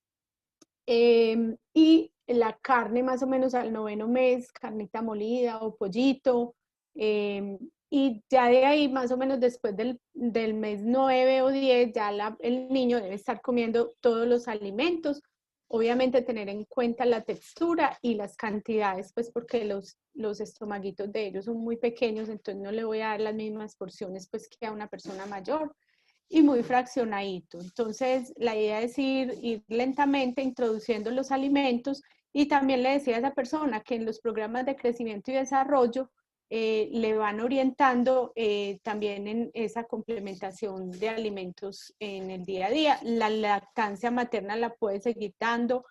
Y la carne más o menos al 9º mes, carnita molida o pollito. Y ya de ahí, más o menos después del mes 9 o 10, ya el niño debe estar comiendo todos los alimentos. Obviamente tener en cuenta la textura y las cantidades, pues porque los estomaguitos de ellos son muy pequeños, entonces no le voy a dar las mismas porciones pues que a una persona mayor, y muy fraccionadito. Entonces, la idea es ir lentamente introduciendo los alimentos, y también le decía a esa persona que en los programas de crecimiento y desarrollo le van orientando también en esa complementación de alimentos en el día a día. La lactancia materna la puede seguir dando,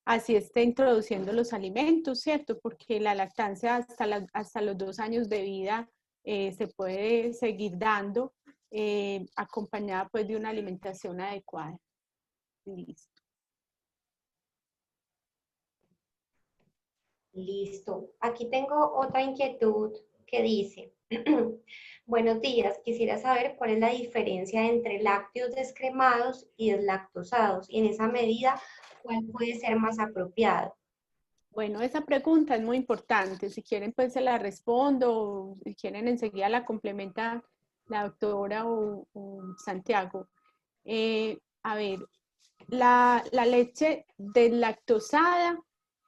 así esté introduciendo los alimentos, ¿cierto? Porque la lactancia hasta los 2 años de vida se puede seguir dando, acompañada pues de una alimentación adecuada. Listo. Listo. Aquí tengo otra inquietud que dice, buenos días, quisiera saber cuál es la diferencia entre lácteos descremados y deslactosados, y en esa medida, ¿cuál puede ser más apropiado? Bueno, esa pregunta es muy importante. Si quieren, pues se la respondo, o si quieren enseguida la complementa la doctora o Santiago. A ver, la leche deslactosada,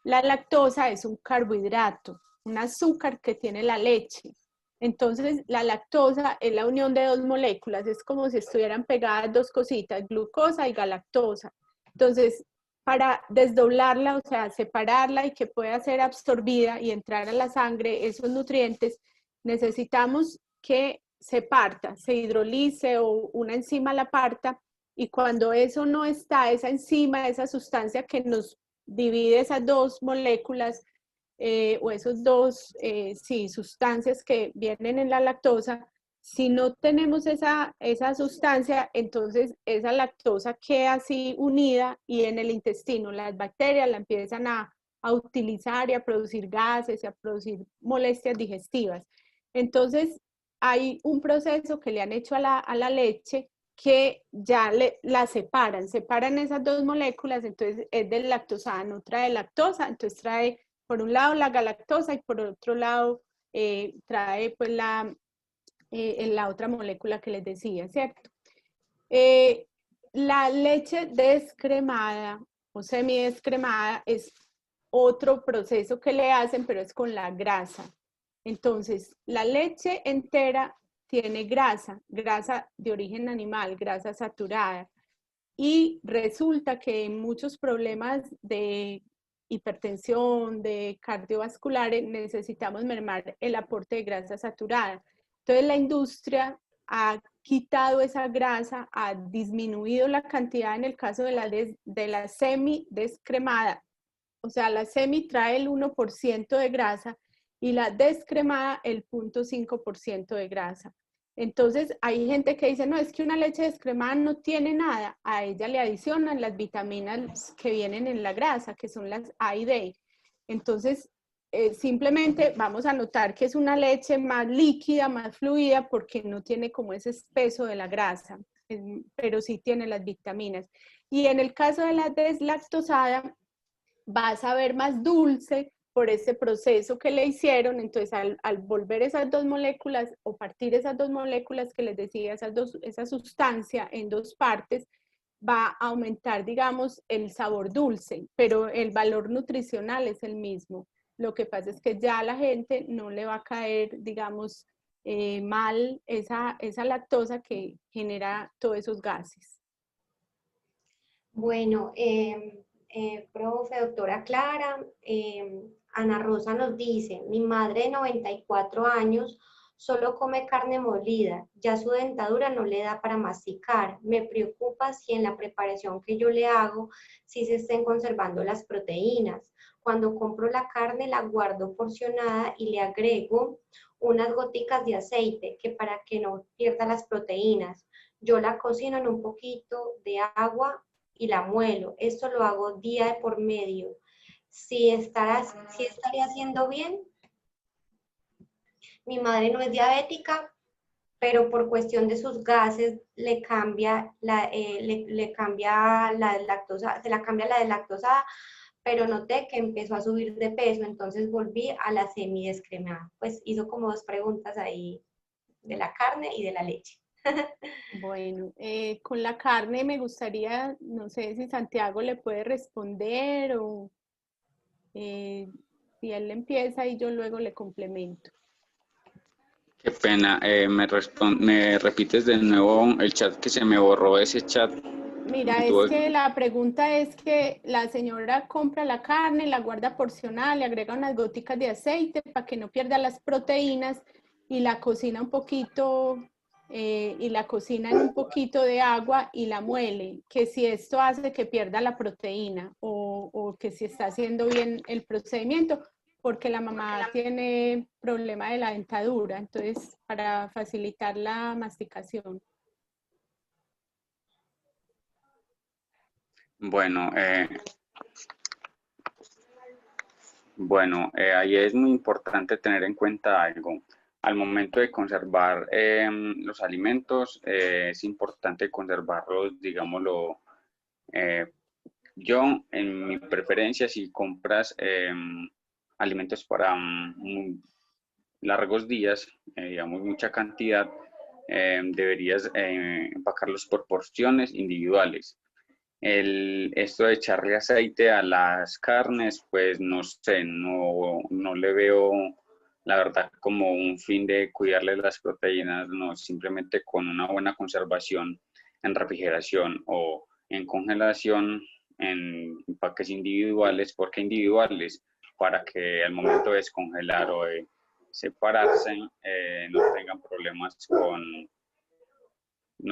la lactosa es un carbohidrato, un azúcar que tiene la leche. Entonces, la lactosa es la unión de 2 moléculas, es como si estuvieran pegadas 2 cositas, glucosa y galactosa. Entonces, para desdoblarla, o sea, separarla y que pueda ser absorbida y entrar a la sangre esos nutrientes, necesitamos que se parta, se hidrolice o una enzima la parta, y cuando eso no está, esa enzima, esa sustancia que nos divide esas 2 moléculas, o esos 2 sustancias que vienen en la lactosa, si no tenemos esa sustancia, entonces esa lactosa queda así unida, y en el intestino las bacterias la empiezan a a utilizar y a producir gases y a producir molestias digestivas. Entonces, hay un proceso que le han hecho a la leche que ya la separan esas dos moléculas, entonces es del lactosada, no trae lactosa, entonces trae por un lado la galactosa y por otro lado trae pues la otra molécula que les decía, ¿cierto? La leche descremada o semidescremada es otro proceso que le hacen, pero es con la grasa. Entonces, la leche entera tiene grasa de origen animal, grasa saturada. Y resulta que en muchos problemas de hipertensión, de cardiovasculares, necesitamos mermar el aporte de grasa saturada. Entonces, la industria ha quitado esa grasa, ha disminuido la cantidad en el caso de la semidescremada. O sea, la semi trae el 1% de grasa y la descremada el 0.5% de grasa. Entonces, hay gente que dice, no, es que una leche descremada no tiene nada. A ella le adicionan las vitaminas que vienen en la grasa, que son las A y D. Entonces, simplemente vamos a notar que es una leche más líquida, más fluida, porque no tiene como ese espeso de la grasa, pero sí tiene las vitaminas. Y en el caso de la deslactosada, va a saber más dulce por ese proceso que le hicieron. Entonces, al volver esas dos moléculas o partir esas dos moléculas que les decía, esa sustancia en dos partes, va a aumentar, digamos, el sabor dulce, pero el valor nutricional es el mismo. Lo que pasa es que ya a la gente no le va a caer, digamos, mal esa lactosa que genera todos esos gases. Bueno, profe, doctora Clara, Ana Rosa nos dice, mi madre de 94 años solo come carne molida, ya su dentadura no le da para masticar. Me preocupa si en la preparación que yo le hago, si se estén conservando las proteínas. Cuando compro la carne la guardo porcionada y le agrego unas goticas de aceite que para que no pierda las proteínas. Yo la cocino en un poquito de agua y la muelo. Esto lo hago día de por medio. Si estaría haciendo bien, mi madre no es diabética, pero por cuestión de sus gases le cambia le cambia la lactosa, se la cambia la deslactosada, pero noté que empezó a subir de peso, entonces volví a la semidescremada. Pues hizo como dos preguntas ahí de la carne y de la leche. Bueno, con la carne me gustaría, no sé si Santiago le puede responder o si él empieza y yo luego le complemento. Qué pena, ¿me repites de nuevo el chat que se me borró ese chat? Mira, es que la pregunta es que la señora compra la carne, la guarda porcionada, le agrega unas goticas de aceite para que no pierda las proteínas y la cocina un poquito y la cocina en un poquito de agua y la muele, que si esto hace que pierda la proteína o que si está haciendo bien el procedimiento, porque la mamá tiene problema de la dentadura, entonces para facilitar la masticación. Bueno, ahí es muy importante tener en cuenta algo. Al momento de conservar los alimentos, es importante conservarlos, digámoslo, yo en mi preferencia, si compras alimentos para largos días, digamos mucha cantidad, deberías empacarlos por porciones individuales. Esto de echarle aceite a las carnes, pues no sé, no le veo la verdad como un fin de cuidarle las proteínas, no, simplemente con una buena conservación en refrigeración o en congelación en empaques individuales. ¿Por qué individuales? Para que al momento de descongelar o de separarse no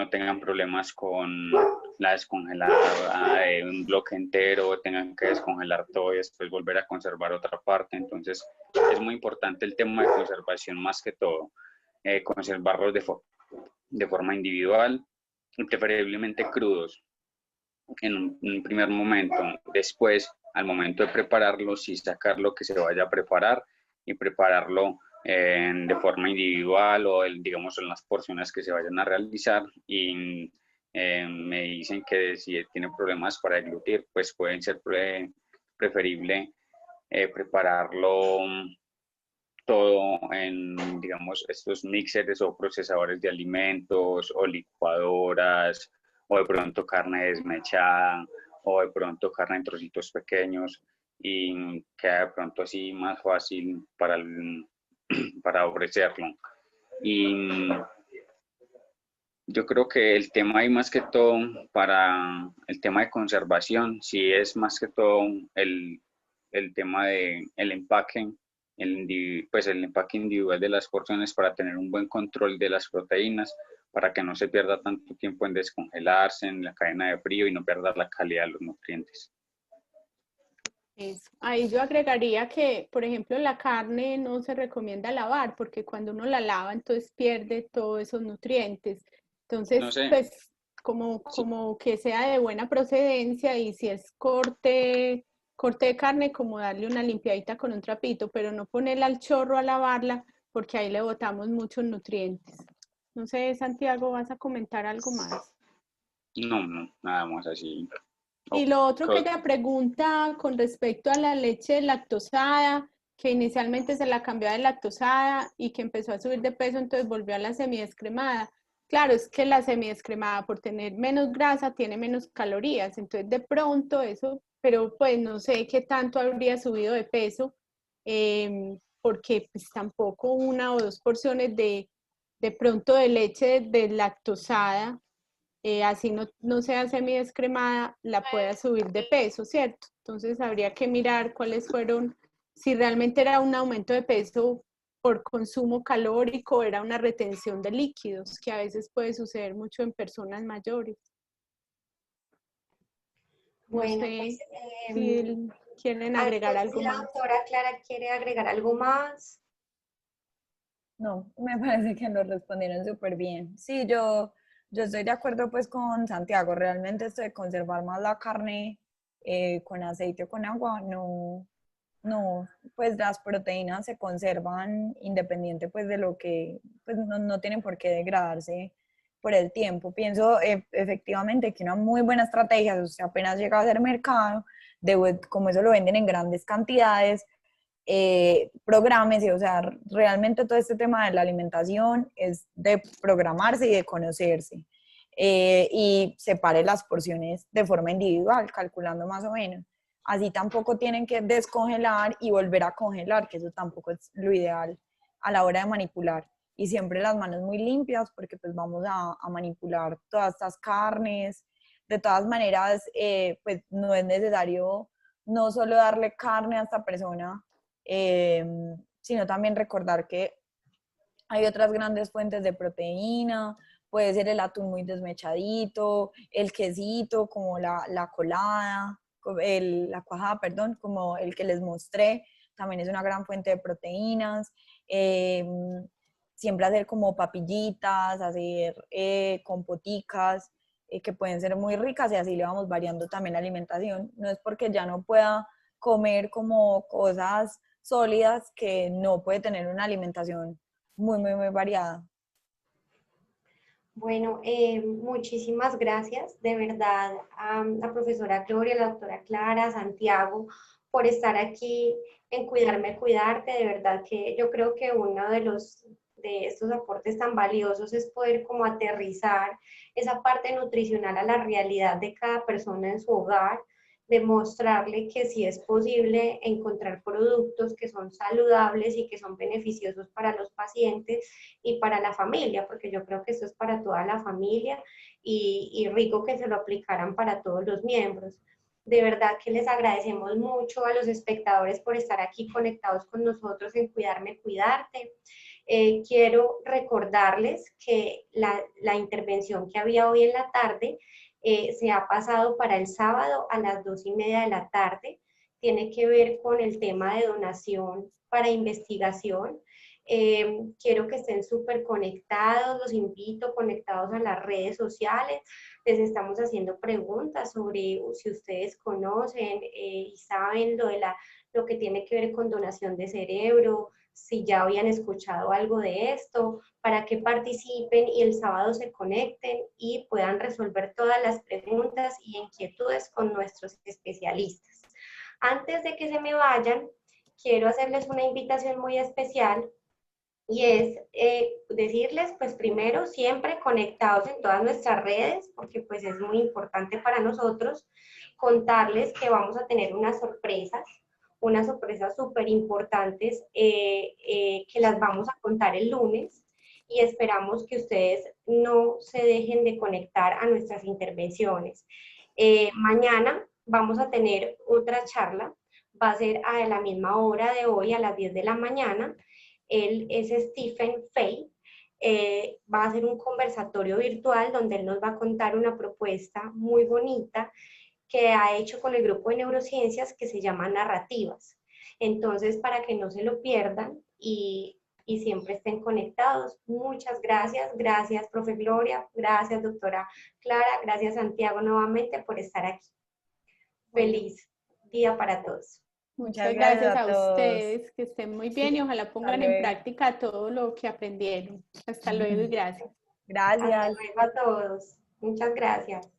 tengan problemas con la descongelada de un bloque entero, tengan que descongelar todo y después volver a conservar otra parte. Entonces es muy importante el tema de conservación más que todo, conservarlos de forma individual y preferiblemente crudos en un primer momento. Después, al momento de prepararlo, sí sacar lo que se vaya a preparar y prepararlo de forma individual o digamos en las porciones que se vayan a realizar. Y me dicen que si tiene problemas para deglutir, pues pueden ser preferible prepararlo todo en, digamos, estos mixers o procesadores de alimentos o licuadoras, o de pronto carne desmechada, o de pronto carne en trocitos pequeños, y queda de pronto así más fácil para ofrecerlo. Y yo creo que el tema hay más que todo para el tema de conservación, sí es más que todo el tema del empaque, pues el empaque individual de las porciones para tener un buen control de las proteínas, para que no se pierda tanto tiempo en descongelarse en la cadena de frío y no pierda la calidad de los nutrientes. Eso. Ahí yo agregaría que, por ejemplo, la carne no se recomienda lavar porque cuando uno la lava, entonces pierde todos esos nutrientes. Entonces, No sé, pues, como que sea de buena procedencia y si es corte de carne, como darle una limpiadita con un trapito, pero no ponerla al chorro a lavarla porque ahí le botamos muchos nutrientes. No sé, Santiago, ¿vas a comentar algo más? no, nada más así. Y lo otro que ella pregunta con respecto a la leche lactosada, que inicialmente se la cambió de lactosada y que empezó a subir de peso, entonces volvió a la semidescremada. Claro, es que la semidescremada por tener menos grasa tiene menos calorías, entonces de pronto eso, pero pues no sé qué tanto habría subido de peso, porque pues tampoco una o dos porciones de pronto de leche de lactosada así no sea semidescremada, la pueda subir de peso, ¿cierto? Entonces habría que mirar cuáles fueron, si realmente era un aumento de peso por consumo calórico, era una retención de líquidos, que a veces puede suceder mucho en personas mayores. No Bueno, sé pues si quieren agregar no sé algo si la más. doctora Clara quiere agregar algo más. No, me parece que lo respondieron súper bien. Sí, yo estoy de acuerdo pues con Santiago, realmente esto de conservar más la carne con aceite o con agua, no, pues las proteínas se conservan independiente pues de lo que, pues no tienen por qué degradarse por el tiempo. Pienso efectivamente que una muy buena estrategia, si usted apenas llega a hacer mercado, como eso lo venden en grandes cantidades, prográmese, o sea, realmente todo este tema de la alimentación es de programarse y de conocerse. Y separe las porciones de forma individual, calculando más o menos. Así tampoco tienen que descongelar y volver a congelar, que eso tampoco es lo ideal a la hora de manipular. Y siempre las manos muy limpias porque pues vamos a manipular todas estas carnes. De todas maneras, pues no es necesario no solo darle carne a esta persona, sino también recordar que hay otras grandes fuentes de proteína, puede ser el atún muy desmechadito, el quesito como la colada, la cuajada, perdón, como el que les mostré, también es una gran fuente de proteínas. Siempre hacer como papillitas, hacer compoticas, que pueden ser muy ricas y así le vamos variando también la alimentación. No es porque ya no pueda comer como cosas sólidas que no puede tener una alimentación muy variada. Bueno, muchísimas gracias de verdad a la profesora Gloria, a la doctora Clara, a Santiago, por estar aquí en Cuidarme, Cuidarte. De verdad que yo creo que uno de estos aportes tan valiosos es poder como aterrizar esa parte nutricional a la realidad de cada persona en su hogar, demostrarle que sí es posible encontrar productos que son saludables y que son beneficiosos para los pacientes y para la familia, porque yo creo que esto es para toda la familia y rico que se lo aplicaran para todos los miembros. De verdad que les agradecemos mucho a los espectadores por estar aquí conectados con nosotros en Cuidarme, Cuidarte. Quiero recordarles que la intervención que había hoy en la tarde se ha pasado para el sábado a las 2:30 de la tarde. Tiene que ver con el tema de donación para investigación. Quiero que estén súper conectados, los invito conectados a las redes sociales. les estamos haciendo preguntas sobre si ustedes conocen y saben lo que tiene que ver con donación de cerebro, si ya habían escuchado algo de esto, para que participen y el sábado se conecten y puedan resolver todas las preguntas y inquietudes con nuestros especialistas. Antes de que se me vayan, quiero hacerles una invitación muy especial y es decirles, pues primero, siempre conectados en todas nuestras redes, porque pues es muy importante para nosotros, contarles que vamos a tener unas sorpresas súper importantes que las vamos a contar el lunes y esperamos que ustedes no se dejen de conectar a nuestras intervenciones. Mañana vamos a tener otra charla, va a ser a la misma hora de hoy, a las 10 de la mañana. Él es Stephen Fay. Va a ser un conversatorio virtual donde él nos va a contar una propuesta muy bonita que ha hecho con el grupo de neurociencias que se llama Narrativas. Entonces, para que no se lo pierdan y siempre estén conectados. Muchas gracias. Gracias, profe Gloria. Gracias, doctora Clara. Gracias, Santiago, nuevamente por estar aquí. Feliz día para todos. Muchas gracias a ustedes, que estén muy bien y ojalá pongan en práctica todo lo que aprendieron. Hasta luego y gracias. Gracias. Hasta luego a todos. Muchas gracias.